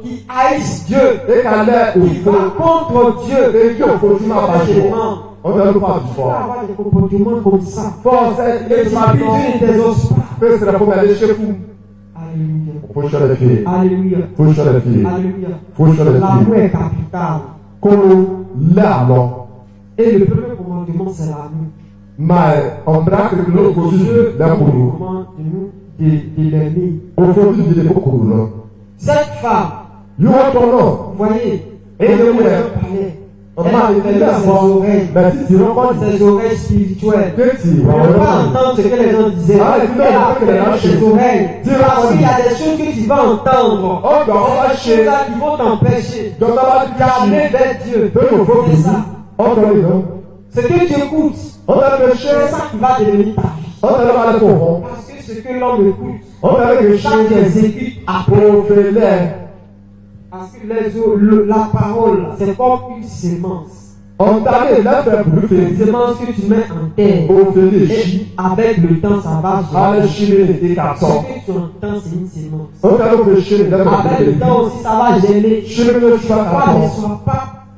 qui haïssent Dieu, qui vont contre Dieu. Tu peux avoir des comportements comme ça. Et tu ne t'exauces pas. Pensa na pomba de chefu. Alléluia. Puxa da filha. Alléluia. Puxa da filha. Alléluia. Puxa da L'amour filha. est capital. Como l'amo. Et le premier commandement, c'est l'amour. Mas en pratica que não consigo Dieu dar nous por commande de l'aimer. o fogo de pouco não. Cette femme, E o outro não. vous voyez, Et elle le parlait. Elle Mas avait ele ses oreilles, mas se não pode ses oreilles spirituelles. que se Elle ne peut pas entendre ce que les gens disaient. Ah, Elle a fermé ses oreilles. Parce qu'il y a des choses que tu vas entendre. Oh, ben, on va C'est des choses-là qui vont t'empêcher Dans la d'aller vers Dieu. de C'est ça. Entendez non. Ce que tu écoutes, On a péché. c'est ça qui va devenir ta vie. On a mal à fond. Parce que ce que l'homme écoute, On a ça péché. tu exécutes après. Pour faire Parce que la parole, c'est comme une sémence. on t'a mis là faire pour Une faire. sémence que tu mets en terre. Pour faire des Et chi. avec le temps, ça va Allez germer. chier des Ce cartons. que tu entends, c'est une sémence. On t'a péché. Avec le temps aussi, ça va germer. Chier le choix Toi, carton.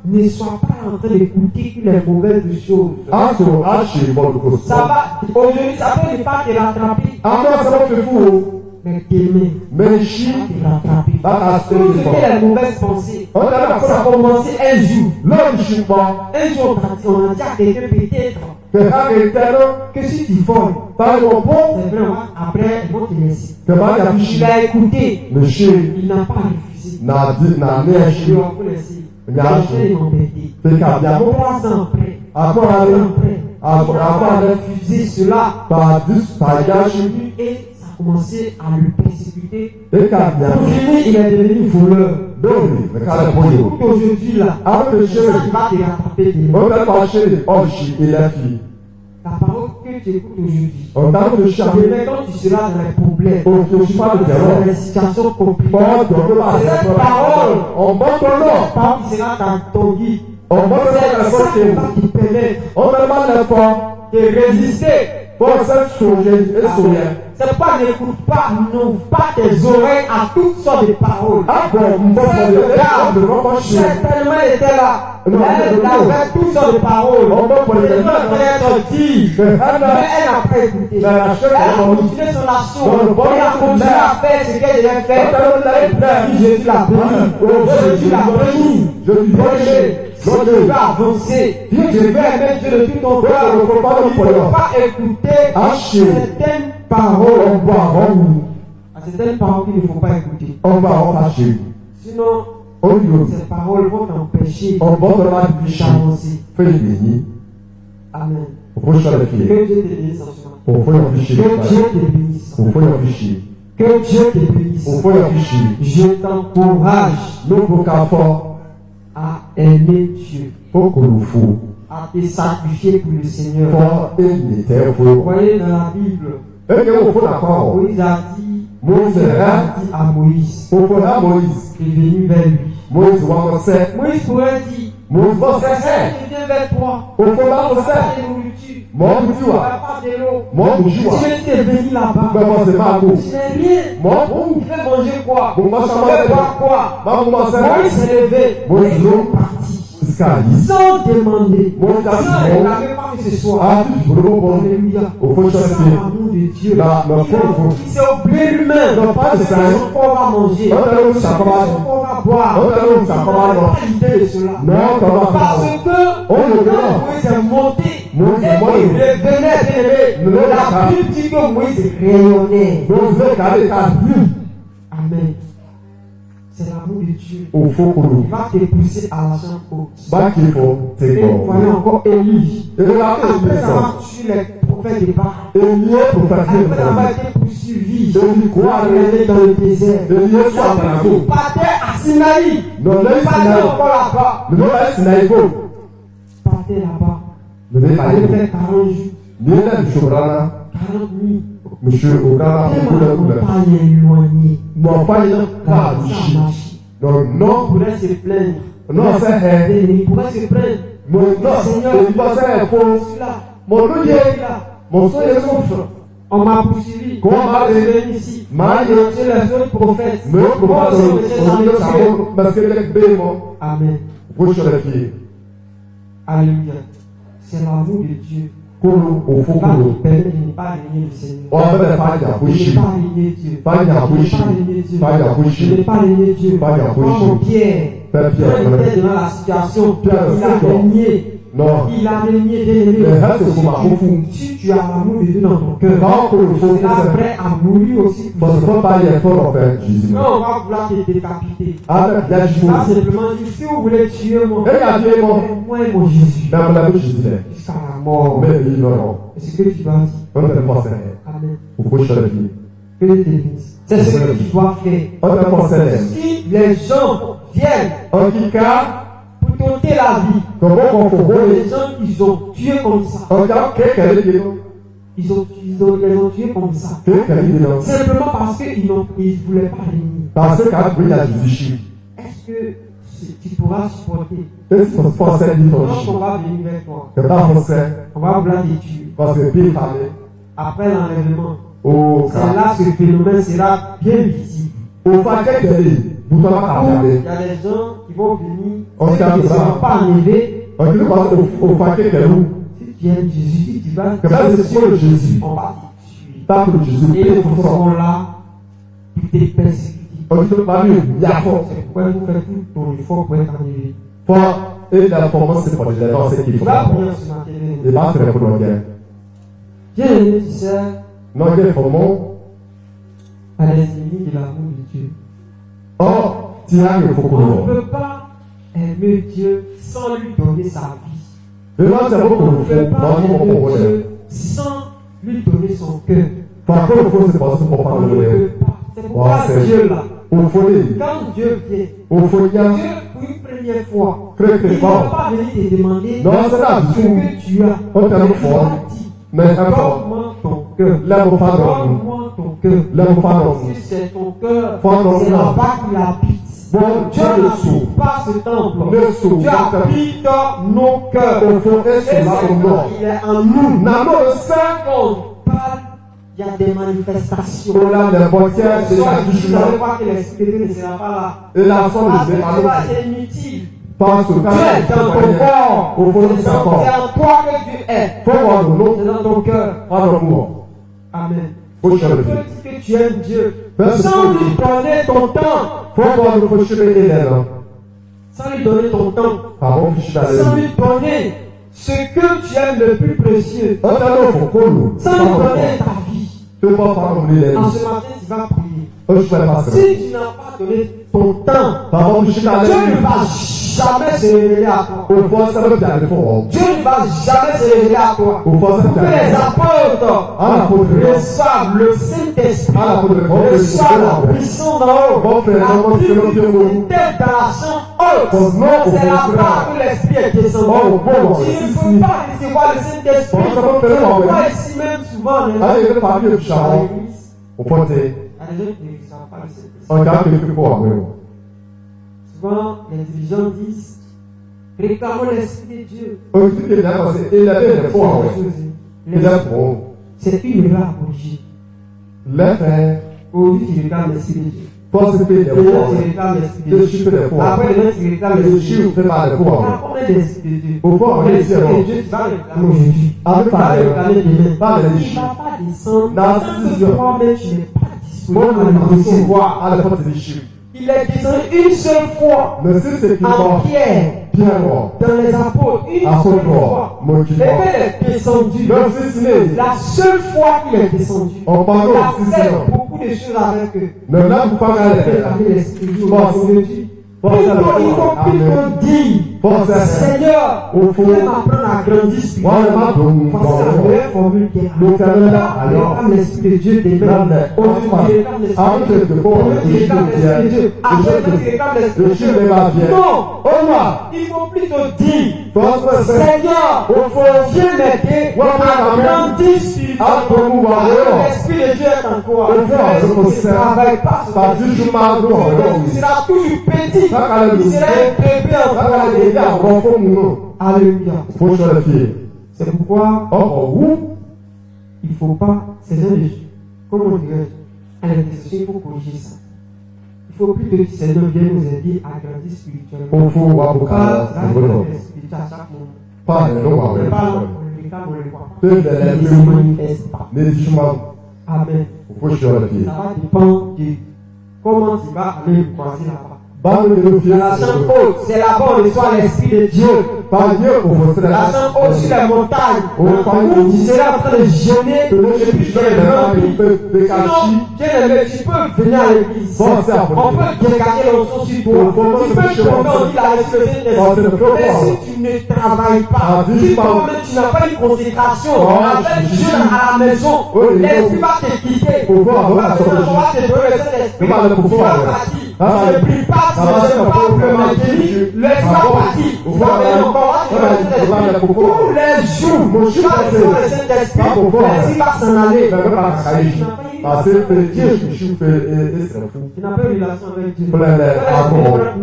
ne sois pas en train d'écouter que les mauvaises choses. Ah, so, ah, chier, bon, le Ça va, aujourd'hui, ça peut ne pas te rattraper, Ah, non, ça va te fou. mais t'aimer. Mais chi. Te rattraper. Ah, Tout ce que les mauvaises pensées, On a la ça a commencé un jour. L'homme chie pas. Un jour, on a dit à quelqu'un peut-être Que arrêtez que si tu voles, par mon bon. c'est vrai, après, ils vont te laisser. Que ma Il affiche. a écouté, Le chien. il n'a pas refusé. N'a dit, n'a Il rien a chier. laissé. Il a J'ai embêté. Fait qu'à bien. 3 ans après, Après, 3 aller. ans après, Après, il a refusé cela. par 10, par gâche. Et ça a commencé à le persécuter. Et qu'à bien. Pour finir, il est devenu voleur. Donc, le cas de polio. Donc aujourd'hui, là, Après, c'est ça qui va te rattraper. on a marché, oh, chie, et la fille. La parole que tu écoutes aujourd'hui. On t'a fait charmer. Demain, quand tu seras dans les problèmes, On ne pas de dans terror. les situations compliquées, Bon, donc, on c'est cette va parole, on bat ton cette nom. parole qui sera dans ton guide. On bat C'est la ça sorte. qui va te permettre On a mal à fond. de résister. Pour ça, sourire et sourire. C'est pas n'écoute pas, n'ouvre pas tes oreilles à toutes sortes de paroles. Ah bon, on va faire le garde, on va chier. Certainement elle était là. Elle avait toutes sortes de paroles. On va pour les Elle va être dit. Mais elle n'a pas écouté. Elle a continué son action. Elle a continué à faire ce qu'elle devait faire. Jésus l'a béni. Jésus l'a béni. Je suis Roger, si tu veux avancer, je vais aimer Dieu de tout ton cœur. Il ne faut pas écouter certaines paroles. Certaines paroles qu'il ne faut pas écouter. On va chier. Sinon, ces paroles vont t'empêcher On va te la bicher. d'avancer. Fais les bénis. Amen. Pour faire la fille. Que Dieu te bénisse en ce moment. Pour faire la fichier. Que Dieu te bénisse. Pour faire la fichier. Que Dieu te bénisse. Pour faire la fichier. Je t'encourage Nous, pour qu'à fort, à aimer Dieu, pour qu'on nous fout. à te sacrifier pour le Seigneur. Fort et l'été, Vous faut. voyez dans la Bible, Et que vous faut d'accord. Moïse a dit à Moïse, Pour faire Moïse. qui est venu vers lui. Moïse va faire. Moïse pourrait dire, Moïse va c'est ça, faire. je viens vers toi. Pour faire Pas faire. de nourriture. Mon Dieu. Pas de l'eau. Mon Dieu. Si je t'ai venu là-bas, Ben, moi, c'est pas je beau. n'ai rien. Mon Il fait manger quoi? Bon, moi, ça Il va. fait boire quoi? Bah, vous m'en Moïse savez. s'est levé. Moïse, Et il non. est parti. Scali. Sans demander. Moïse, Sans c'est il bon. n'avait pas fait ce soir. Ah, tu veux le bon. Alléluia. Au fond, ça, C'est ça c'est. l'amour de Dieu. Là, le pauvre. Il s'est oublié lui-même. Non, pas de ça. Son corps va manger. Non, non, ça Son va. corps va boire. Non, ça va. Il n'a pas l'idée de cela. Non, ça va. Parce que Oh, le quand grand. Moïse est monté, Moïse est monté. et il revenait élevé, Non, la Bible dit que Moïse rayonnait. Donc, vous êtes calé, t'as vu. Amen. C'est l'amour de Dieu. Au fond, pour Il nous. va te pousser à la chambre haute. Bah, qu'il faut, c'est Et bon. voyons encore Élie. Et là, Après ça. avoir tué les prophètes de Baal, Et lié pour faire après avoir le été poursuivi, Élie, quoi, il allait dans le désert. Et lié, ça, dans la Il peau. partait à Sinaï. Non, là, Il partait Sinaï. encore là-bas. Le nom est Sinaïko. Il partait là-bas. Le nom Il est allait Sinaïko. faire 40 jours, Ni là, du Chobrana. 40 nuits. Monsieur Obrana, Tellement beaucoup la de couleurs. montagne est éloignée. Non, pas une Ça part du chien. marche. Non, On non, pourrait se plaindre. non, c'est Il pourrait se plaindre. mon non, il passe un faux. Celui-là, Mon Dieu, celui-là. mon soeur souffre. On m'a poursuivi. Comment on m'a venu ici? M'a dit, C'est les autres prophètes. me Moi propose, aussi, monsieur, on dit j'en ai ça, tué. parce que les bémons, Amen. vous sur la fille. Alléluia. C'est l'amour de Dieu Kolo, au fond, Là, kolo. il permet de ne pas régner le Seigneur. On va faire pas De d'approcher. ne pas régner Dieu. Pas d'approcher. De ne pas régner Dieu. Pas De ne d'approcher. pas régner Dieu. Pas d'approcher. Comme Pierre. Père Quand Pierre, il était devant la situation, Pierre, il a c'est bon. régné. non. Il a régné, bien aimé. Mais là, c'est pour ma fou. Si tu as l'amour de Dieu dans ton cœur, Non, pour le tu fond, es prêt à mourir aussi. pour parce Dieu. que pas l'effort en fait, Jésus. Non, on va vouloir te décapiter. Ah, mais il y a du Là, monde. c'est simplement dire, si vous voulez tuer mon Regardez-moi. moi et mon Jésus, Mais on a vu Jésus. jusqu'à la mort. Mais il non. C'est ce que tu vas dire. On ne peut pas faire. Amen. Au prochain de vie. Que Dieu te bénisse. C'est ce que tu dois faire. On ne peut pas faire. Si les gens viennent En tout cas, pour t'ôter la vie, comment on fait les gens, ils ont tué comme ça. en cas, quelqu'un est là. Ils ont tué comme ça. Quelqu'un est là. Simplement parce qu'ils ne voulaient pas régner. Parce qu'à il y a Jésus. Est-ce que tu pourras supporter Est-ce qu'on se pense à dire quand on va venir vers toi? que pas français? On va vouloir te tuer. Parce que puis fallait. Après l'enlèvement, Au c'est là que ce phénomène sera bien visible. au fait qu'elle est, vous n'avez pas Il regardé. y a des gens qui vont venir, On ceux qui garde ne ça. sont pas enlevés. On dit au fait qu'elle est où? Si tu aimes Jésus, si tu vas, Que ça, c'est pour le Jésus. on va te tuer. Pas pour Jésus. Et ils seront là pour te persécuter. On dit pas lui, il y a fort. C'est pourquoi il faut faire tout ton effort pour être enlevé. Fort et la formation, c'est pour les gens, c'est qu'il Tu faut. vas prier ce matin. Et pas faire pour le gars. Bien aimé, tu sais, Non, il est formant. à les ennemis de l'amour de Dieu. Or, tu as le faux On ne pour peut pas aimer Dieu sans lui donner sa vie. le là, c'est On beaucoup ne de peut faux. pas Non, non, aimer non, Dieu sans lui donner son cœur. par contre, il faut se passer pour On parler ne de peut lui. pas. C'est pourquoi Ouais, c'est- Dieu là, Au folie, quand Dieu vient, au folie, Dieu pour une première fois, Très, très il ne fort. va pas venir te demander Non, c'est là, ce tout. que tu as. On t'a Mais le il fort. va dire, mais un fort. donne-moi ton cœur. Là, on parle de nous. Donne-moi ton cœur. Là, on parle de nous. Si c'est ton cœur, Fort dans c'est nous. là-bas qu'il habite. Bon, Dieu Dieu le n'habite sous. pas ce temple. Le sous. Dieu habite nos cœurs. Au fond, et Et c'est là au nord. il est en nous. N'a pas le sein. Quand on parle, il y a des manifestations. On a les boîtières, c'est la Vous douche. allez voir que l'Esprit de Dieu ne sera pas là. Et la forme Parce que de tu Dieu. vois, c'est inutile. Parce que Dieu est dans ton corps. au fond, C'est c'est en encore. toi que Dieu est. Faut voir de l'autre. C'est dans ton cœur. Pas de moi. Amen. Faut Tu changer. peux dire que tu aimes Dieu Merci. sans lui donner ton temps. Faut voir le faut chemin et l'air. Sans lui donner ton temps. Pardon, je suis Sans allé. lui donner ce que tu aimes le plus précieux. On t'a le faut qu'on Sans lui donner ta vie. Fais pas pardonner les En gens. ce matin, tu vas prier. Je ne peux pas ça. Si tu n'as pas donné ton temps, Pardon, je suis allé. Dieu ne va jamais se révéler à toi. Au fond, ça veut dire le fond. Dieu ne va jamais se révéler à toi. Au fond, ça Pour que veut les dire apôtres Ah, l'apôtre. reçoivent le Saint-Esprit, Ah, l'apôtre. reçoivent la puissance d'en haut, Bon, frère, la non, c'est le pluie Dieu. d'une tête dans la chambre haute. Bon, non, C'est bon, là-bas frère. que l'Esprit est descendu. Oh, bon, Tu si, ne si. peux pas recevoir le Saint-Esprit. Bon, ça va C'est faire pourquoi mal. ici même souvent, Ah, il est parmi le dans charbon. l'église, Au fond, c'est il y a des gens qui ne reçoivent pas le Saint-Esprit. un gars qui fait quoi, oui. Souvent, les dirigeants disent réclamons l'Esprit de Dieu. Un truc qui est bien passé, il a fait des fois, oui. Il a bon. C'est une erreur à corriger. L'effet, Aujourd'hui, tu réclames l'Esprit de Dieu. pas se fait des Demain, fois, tu oui. réclames l'Esprit de Le Dieu. chiffre des fois. Après, demain, tu réclames Le l'Esprit de chiffre Dieu. fait pas des On fois, a oui. combien d'Esprit de Dieu? Au fond, on est L'Esprit zéro. de Dieu, tu vas réclamer aujourd'hui. Avec Tu vas pas réclamer de demain. pas de Il ne chiffre. va pas descendre Dans sans six que heures. toi-même, tu n'es pas Bon, disponible à on le est recevoir. à la fois des chiffres. Il est descendu une seule fois Mais si c'est qui en va, Pierre, Pierre mort. dans les apôtres, une Apôtre seule mort. fois. Moi qui mort. Lequel est descendu? Le fils né. La seule fois qu'il est descendu, On parle il a au fait fils beaucoup de choses avec eux. Mais là, vous parlez à Avec l'effet. l'Esprit de Dieu, Bon, aujourd'hui. bon, Il ça faut va. plutôt Amen. dire, Bon, ça, Seigneur, au fond, viens m'apprendre à grandir moi, spirituellement. je m'appelle, Voici la meilleure formule qui est Donc, alors, alors, réclame l'Esprit de Dieu demain. Là, mais, Aujourd'hui, enfin, tu réclames l'Esprit avant de que Dieu. je cours, Demain, tu le réclames chiffre l'Esprit de vient. Dieu. Après, tu réclames l'Esprit de Le Dieu. chiffre va bien. Non, Au revoir. il faut plutôt dire, François, c'est Seigneur, au fond, viens m'aider Ouais, à ouais, grandir Ah, spirituellement. pour nous, Parce ouais. que l'Esprit de Dieu est en toi. Au fond, je Tu pense ne travailles pas sur Par tes du jour, mal, non, non. tu seras toujours petit. Ça, quand même, Tu seras un bébé en Ça, toi. quand même, il y a un bon fond, non. Alléluia. Faut que je le fasse. C'est pourquoi Oh, où? il ne faut pas, c'est un des, comment dirais-je, à l'intercession, il faut corriger ça. Il faut plus que le Seigneur vienne nous aider à grandir spirituellement. Au fond, on va beaucoup. Pas la spiritualité à chaque moment. Pas de non, On ne ouais. pas là pour le résultats ne le voient pas. Peut-être Ils la ne se même manifestent pas. mais du chemin, Amen. au faut sur la pied. Ça va dépendre de comment tu vas aller croiser là-bas. Bas de nos Dans la chambre haute, c'est là-bas où reçoit l'Esprit de Dieu. Par Dieu, on va se La chambre haute sur les montagnes, Oh, où tu seras en train de jeûner, et puis tu es rempli. Sinon, bien-aimé, tu peux venir à l'église. Bon, c'est à On fond. peut dégager l'onction sur toi. Tu peux tomber en dit la résurrection. Mais si tu ne travailles pas, si toi-même tu n'as pas une consécration avec Dieu à la maison, l'Esprit va te quitter. On va te donner le Saint-Esprit. Tu vas partir. Tu ne pries pas, tu ne sais pas pour le maintenir. L'Esprit va partir. Tu vas venir encore, tu vas donner le Saint-Esprit. Tous les jours, tu vas recevoir le Saint-Esprit. L'Esprit va s'en aller. Parce que Dieu, je suis fait, Tu n'as pas une relation avec Dieu. Plein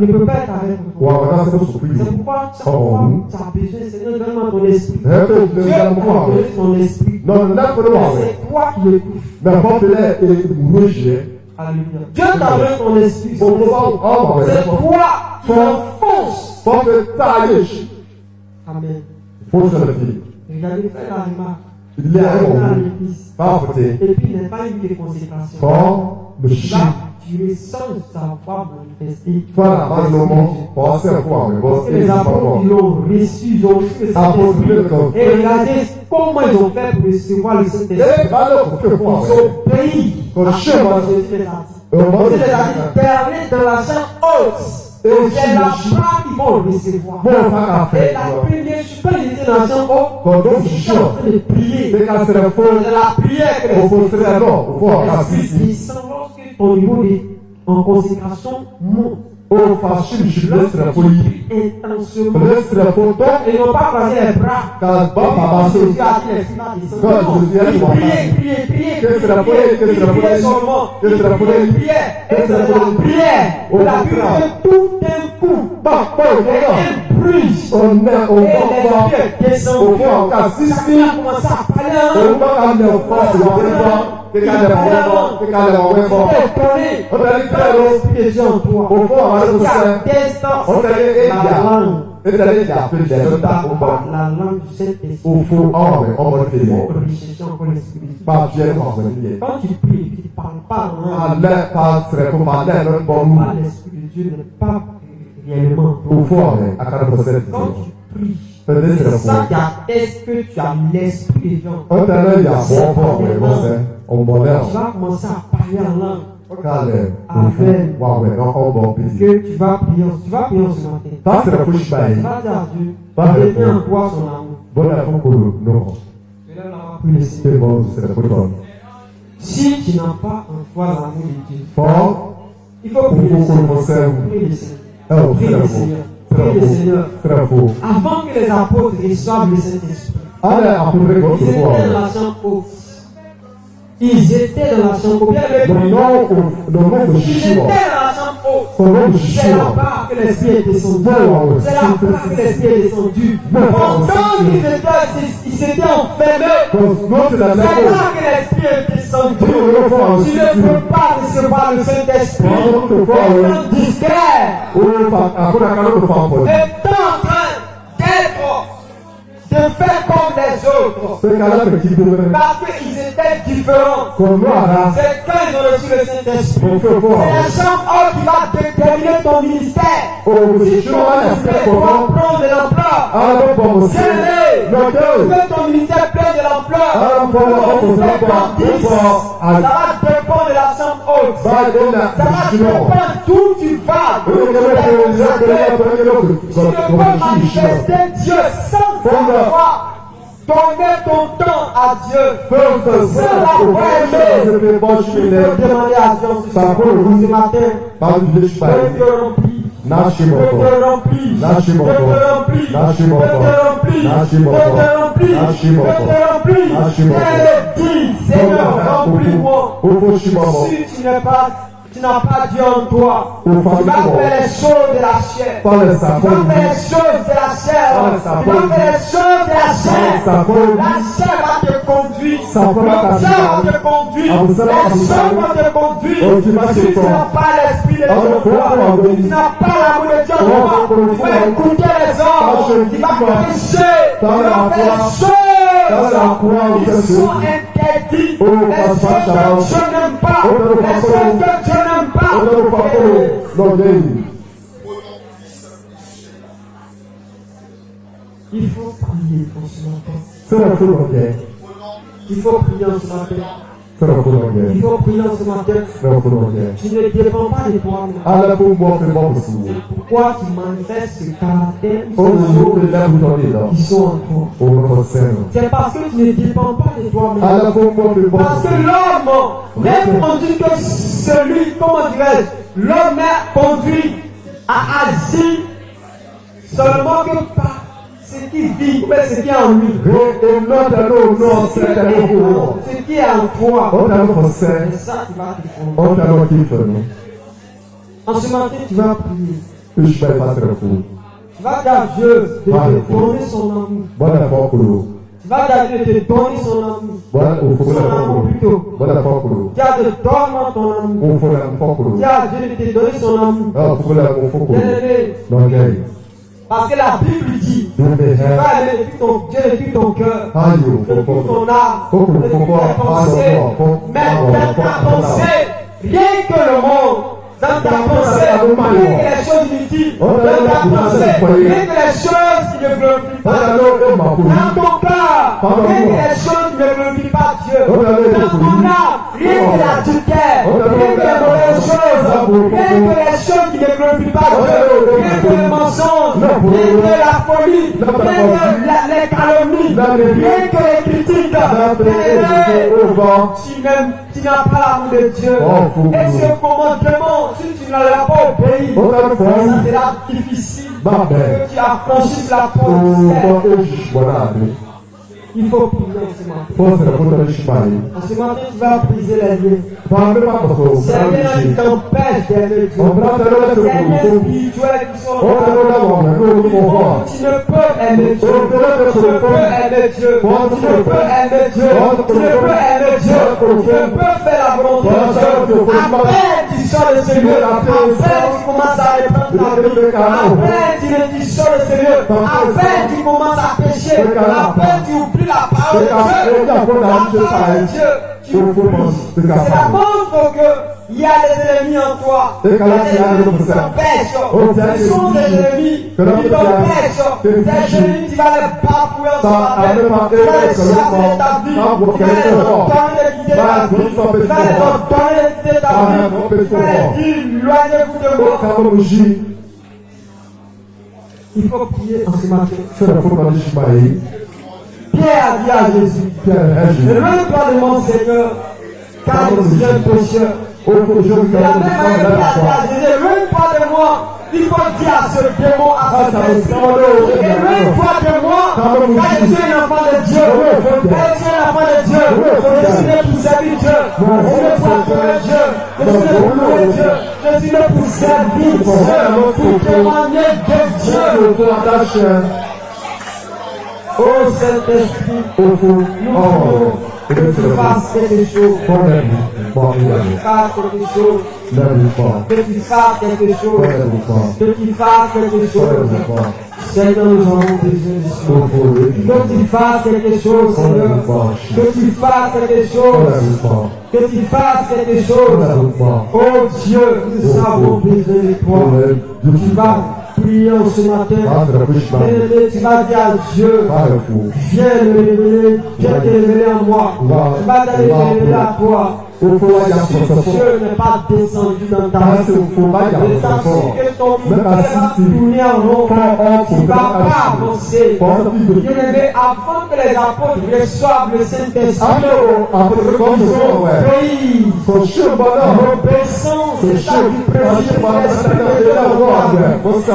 Tu ne peux pas être avec Ou toi. alors, c'est pas surpris. C'est pourquoi chaque fois tu as besoin, Seigneur, donne-moi ton esprit. Un peu de Dieu la t'a foi. donné ton esprit. Non, non, pas de Mais moi. c'est toi qui le touches. Mais quand tu es mouillé, Alléluia. Dieu t'a donné ton esprit. Bon, Son esprit. bon, bon, C'est bon. toi qui l'enfonces. quand tu es Amen. faut sur la fille. Regardez, fais la remarque. Il est à Il va à vous. l'église. Pas voter. Et puis il n'a pas eu de consécration. Quand le Tu chien, vas tuer sans savoir manifester. voilà, dans le moment, pensez à quoi, mais Parce bon, que les apôtres, ils l'ont reçu, ils ont reçu le Saint-Esprit. Et regardez comment ils ont fait pour recevoir le Saint-Esprit. Eh, alors, on fait quoi, Ils ont payé. Quand le chien va Jésus les a dit. Jésus les a dit, permet dans la chambre haute. Et c'est là-bas qu'ils vont recevoir. bon, pas qu'à Et la faire. première, je peux dire dans la chambre haute. Quand donc, Je je suis chien, en train de prier. c'est qu'à se faire C'est la prière que au faut se faire, non, au faut à l'Esprit descend lorsque ton niveau en consécration monte. au fâché, je laisse la folie. Intensément. Je laisse la photo, Et ils n'ont pas croisé les bras. quand bas, papa, Jésus c'est a dit l'Esprit va descendre. quand je dis, allez, on va Priez, priez, priez. Qu'est-ce que la prière? Qu'est-ce que la prière? Priez seulement. Qu'est-ce que la prière? Prière. Et Qu'est-ce que c'est la la prière? prière. Oh, La prière de tout d'un coup. Bah, bah, Et un bruit. on est, on Et va, l'Esprit est descendu. on va, on va, si, si, Ça a commencé à parler en on langue. va amener en France, on va voir, t'es qu'à les voir, t'es qu'à les voir, Tu es étonné. on t'a dit, Quand l'Esprit de Dieu en toi. au fond, on va le faire, Qu'est-ce on t'a dit, eh, la gars, langue. et t'as dit, gars, fais des autres, on va, La langue du Saint-Esprit. au fond, on va le faire, Rechercher encore l'Esprit. pas bien, on va le faire. Quand tu pries, tu ne parles pas en Ah, langue. là, pas très bon, pas là, non, bon, Pas l'Esprit de Dieu n'est pas réellement en au toi. fond, à 4%, Quand tu pries, peut-être c'est le c'est ça fond. qui atteste que tu as l'Esprit de Dieu en On toi. t'a dit, il y a bon, bon, mais bon, c'est, on va l'air. Tu vas commencer à parler en langue. Calais, au fond, waouh, mais non, on va Parce pitié. que tu vas prier ce matin. Ça, c'est la couche Tu baille. vas dire à Dieu, Pas de reviens en fond. toi son amour. Bonne affaire pour nous, non. Et là, on va prier le Seigneur. C'est bon, c'est la photo. Si tu n'as pas en toi l'amour de Dieu, Fort, il faut il prier le faut qu'on Seigneur. conserve. Prier le Seigneur. Oh, Prier c'est la le faux. Seigneur. C'est la Prier le faux. Seigneur. C'est la faux. Avant que les apôtres reçoivent le Saint-Esprit, Allez, après, ils votre étaient foi. dans la chambre haute. Ils étaient dans la chambre haute. Bien Le aimé, nom de ils étaient dans Jésus. la chambre haute. Son nom de C'est Jésus. là-bas que l'Esprit est descendu. Wow. C'est là-bas que l'Esprit est descendu. Pendant qu'ils s'étaient enfermés, Quand notre la c'est même là que l'Esprit est descendu. Tu ne peux pas recevoir le Saint-Esprit. Étant discret. Étant en train de faire comme les autres. Parce qu'ils étaient différents. C'est quand ils ont reçu le Saint-Esprit. C'est la chambre haute qui va déterminer ton ministère. Si ton ministère doit prendre de l'ampleur, c'est que ton ministère prenne de l'ampleur. Ça va dépendre de la chambre haute. Ça va dépendre d'où tu vas. Tu ne peux manifester Dieu sans savoir. Donner ton temps à Dieu. Sans la voir. Tu peux demander à Dieu ce matin. Je te remplis. Je te remplis. Je te remplis. Je te remplis. Je te remplis. Je te remplis. Et dis, Seigneur, remplis-moi. Si tu n'as pas Dieu en toi, tu vas faire les choses de la chair. Tu vas faire les choses de la chair. Tu vas faire les choses de la chair. La chair va te conduire. Le chair va te conduire. Les choses vont te conduire. Si tu n'as pas l'Esprit de Dieu en toi, tu n'as pas l'amour de Dieu en toi, tu vas écouter les hommes. Tu vas pécher. Tu vas faire les choses choses qui sont interdites, les choses que Dieu n'aime pas, les choses que Dieu n'aime pas. Il faut prier en ce matin. Il faut prier en ce matin. Il faut prier en ce matin. Tu ne dépends pas de toi-même. Pourquoi tu manifestes ce caractère qui sont en toi? C'est parce que tu ne dépends pas de toi-même. Parce que l'homme n'est conduit que celui, comment dirais-je, l'homme est conduit à agir seulement que par ce qui vit, mais ce qui est en lui. Ce qui est en toi. C'est ça qui va te conduire. En ce matin, tu vas prier. Tu vas dire à Dieu de te donner son amour. Tu vas dire à Dieu de te donner son amour. Son amour plutôt. Tu as de donner ton amour. Tu as Dieu de te donner son amour. Bien-aimé. Parce que la Bible dit, tu vas aimer depuis ton Dieu, depuis ton cœur, depuis ton âme, depuis tes pensées. Mais dans ta pensée, rien que le monde, dans ta pensée, rien que les choses inutiles, dans ta pensée, rien que les choses qui ne glorifient pas Dieu, dans ton cœur, rien que les choses qui ne glorifient pas Dieu, dans ton âme, rien que l'adultère, rien que les mauvaises choses, rien que les choses qui ne glorifient pas Dieu, rien que le mensonge, rien que la folie, rien que les calomnies, rien que les critiques, tu n'as pas l'amour de Dieu. Et ce commandement, si tu ne l'as pas obéi, ça sera difficile que tu affranchisses la porte. Il faut prier en ce matin. En ce matin, tu vas briser les liens. C'est rien qui t'empêche d'aimer Dieu. C'est rien spirituel qui sont là. Tu ne peux aimer Dieu. Tu ne peux aimer Dieu. Tu ne peux aimer Dieu. Tu ne peux aimer Dieu. Tu ne peux faire la volonté de Dieu. Après, tu sors le Seigneur. Après, tu commences à répandre ta vie. Après, tu sors le Seigneur. Après, tu commences à pécher. Après, tu oublies la parole de Dieu. Tu oublies. C'est la montre qu'il y a des ennemis en toi. Il y a des ennemis qui t'empêchent. Ce sont des ennemis qui t'empêchent. Ces ennemis, tu vas les bafouer en ce matin. Tu vas les chasser de ta vie. Tu vas les ordonner de quitter ta vie. Tu vas les ordonner de quitter ta vie. Tu vas les dire, éloignez-vous de moi. Il faut prier en ce matin. Pierre a dit à Jésus, éloigne-toi de mon Seigneur, car je suis un pécheur. Il a même à Jésus, éloigne-toi de moi. Il faut dire à ce démon, à ce esprit, éloigne-toi de moi, car je suis un enfant de Dieu. Car je suis un enfant de Dieu. Je suis né pour servir Dieu. Je suis né pour adorer Dieu. Je suis né pour louer Dieu. Je suis né pour servir Dieu, pour témoigner de Dieu. Oh Saint-Esprit, nous voulons que tu fasses quelque chose. Que tu fasses quelque chose. Que tu fasses quelque chose. Seigneur, nous avons besoin de ça. Que tu fasses quelque chose, Seigneur. Que tu fasses quelque chose. Que tu fasses quelque chose. Oh Dieu, nous avons besoin de toi. Tu vas prier en ce matin. Tu vas dire à Dieu, viens me révéler, viens te révéler en moi. Tu vas te révéler à toi. Si Dieu n'est pas descendu dans ta vie, de façon que ton ministère va tourner en rond, tu ne vas pas avancer. Bien-aimé, avant que les apôtres reçoivent le Saint-Esprit, l'obéissance, c'est ça qui préside l'Esprit de Dieu dans toi.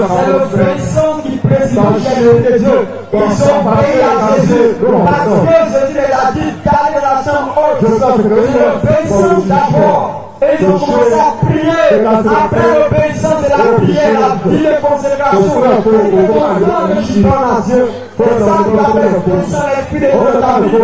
C'est l'obéissance qui préside l'Esprit de Dieu. Ils ont payé à Jésus parce que Jésus les a dit d'aller dans la chambre haute. C'est l'obéissance d'abord. Et ils ont commencé à prier. Après l'obéissance et la prière, la vie de consécration. Et confiance que tu donnes à Dieu. C'est ça qui va faire descendre l'Esprit de Dieu dans ta vie. C'est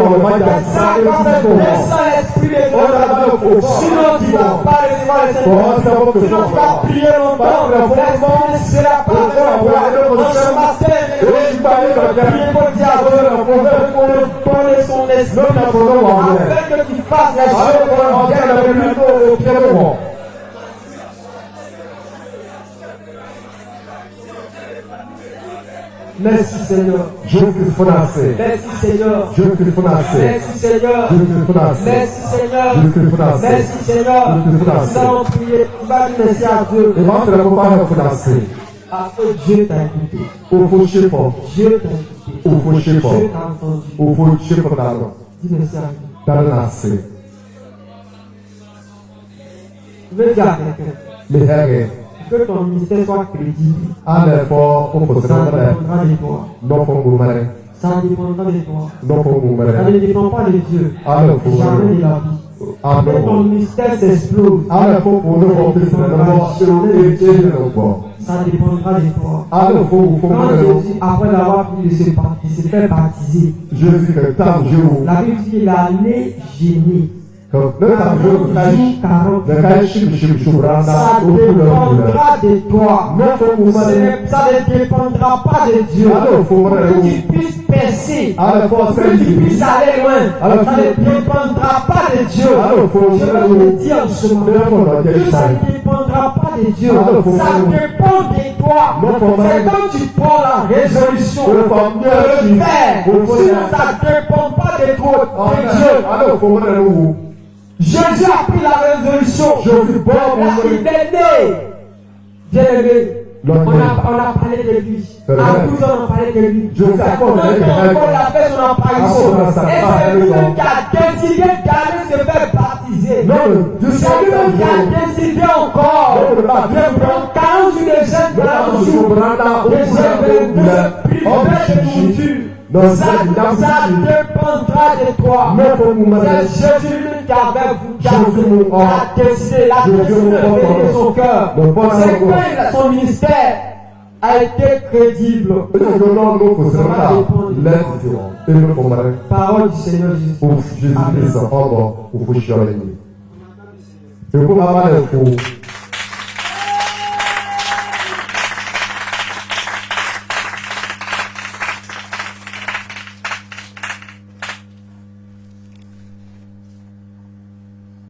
ça qui va faire descendre l'Esprit de Dieu dans ta vie. Sinon tu ne vas pas recevoir le Seigneur. Sinon tu vas prier longtemps. L'Esprit ne sera pas avec toi. En ce matin, priez pour dire à Dieu, pour le afin que tu fasses les choses. Merci Seigneur. Merci Seigneur. Merci Seigneur. Merci Seigneur. Merci Seigneur. Nous allons prier. Tu vas dire merci à Dieu. Parce que Dieu t'a écouté. Dieu t'a écouté. Dieu t'a entendu. Dis merci à Dieu. Je veux dire à quelqu'un que ton ministère soit crédible. Ça dépendra de toi. Ça dépendra de toi. Ça ne dépend pas de Dieu. Jamais de la vie. Que ton ministère s'explose. Ça dépendra de toi. Quand Jésus, après l'avoir pris de se faire baptiser, la Bible dit qu'il allait gêner. Ça dépendra de toi. Ça ne dépendra pas de Dieu. Pour que tu puisses percer, pour que tu puisses aller loin, ça ne dépendra pas de Dieu. Je veux te dire en ce moment que ça ne dépendra pas de Dieu. Ça dépend de toi. C'est quand tu prends la résolution de le faire. Sinon, ça ne dépend pas de toi, de Dieu. Jésus a pris la résolution. Il est né. Bien aimé. On a parlé de lui. À 12 ans, on a parlé de lui. On a fait son apparition. Et c'est lui-même qui a décidé d'aller se faire baptiser. C'est lui-même qui a décidé encore de prendre 40 jours de jeûne, 40 jours de jeûne, de se priver de nourriture. Ça dépendra de toi. C'est Jésus qui a décidé de venir de son cœur. C'est quand son ministère a été crédible. Parole du Seigneur Jésus. Amen.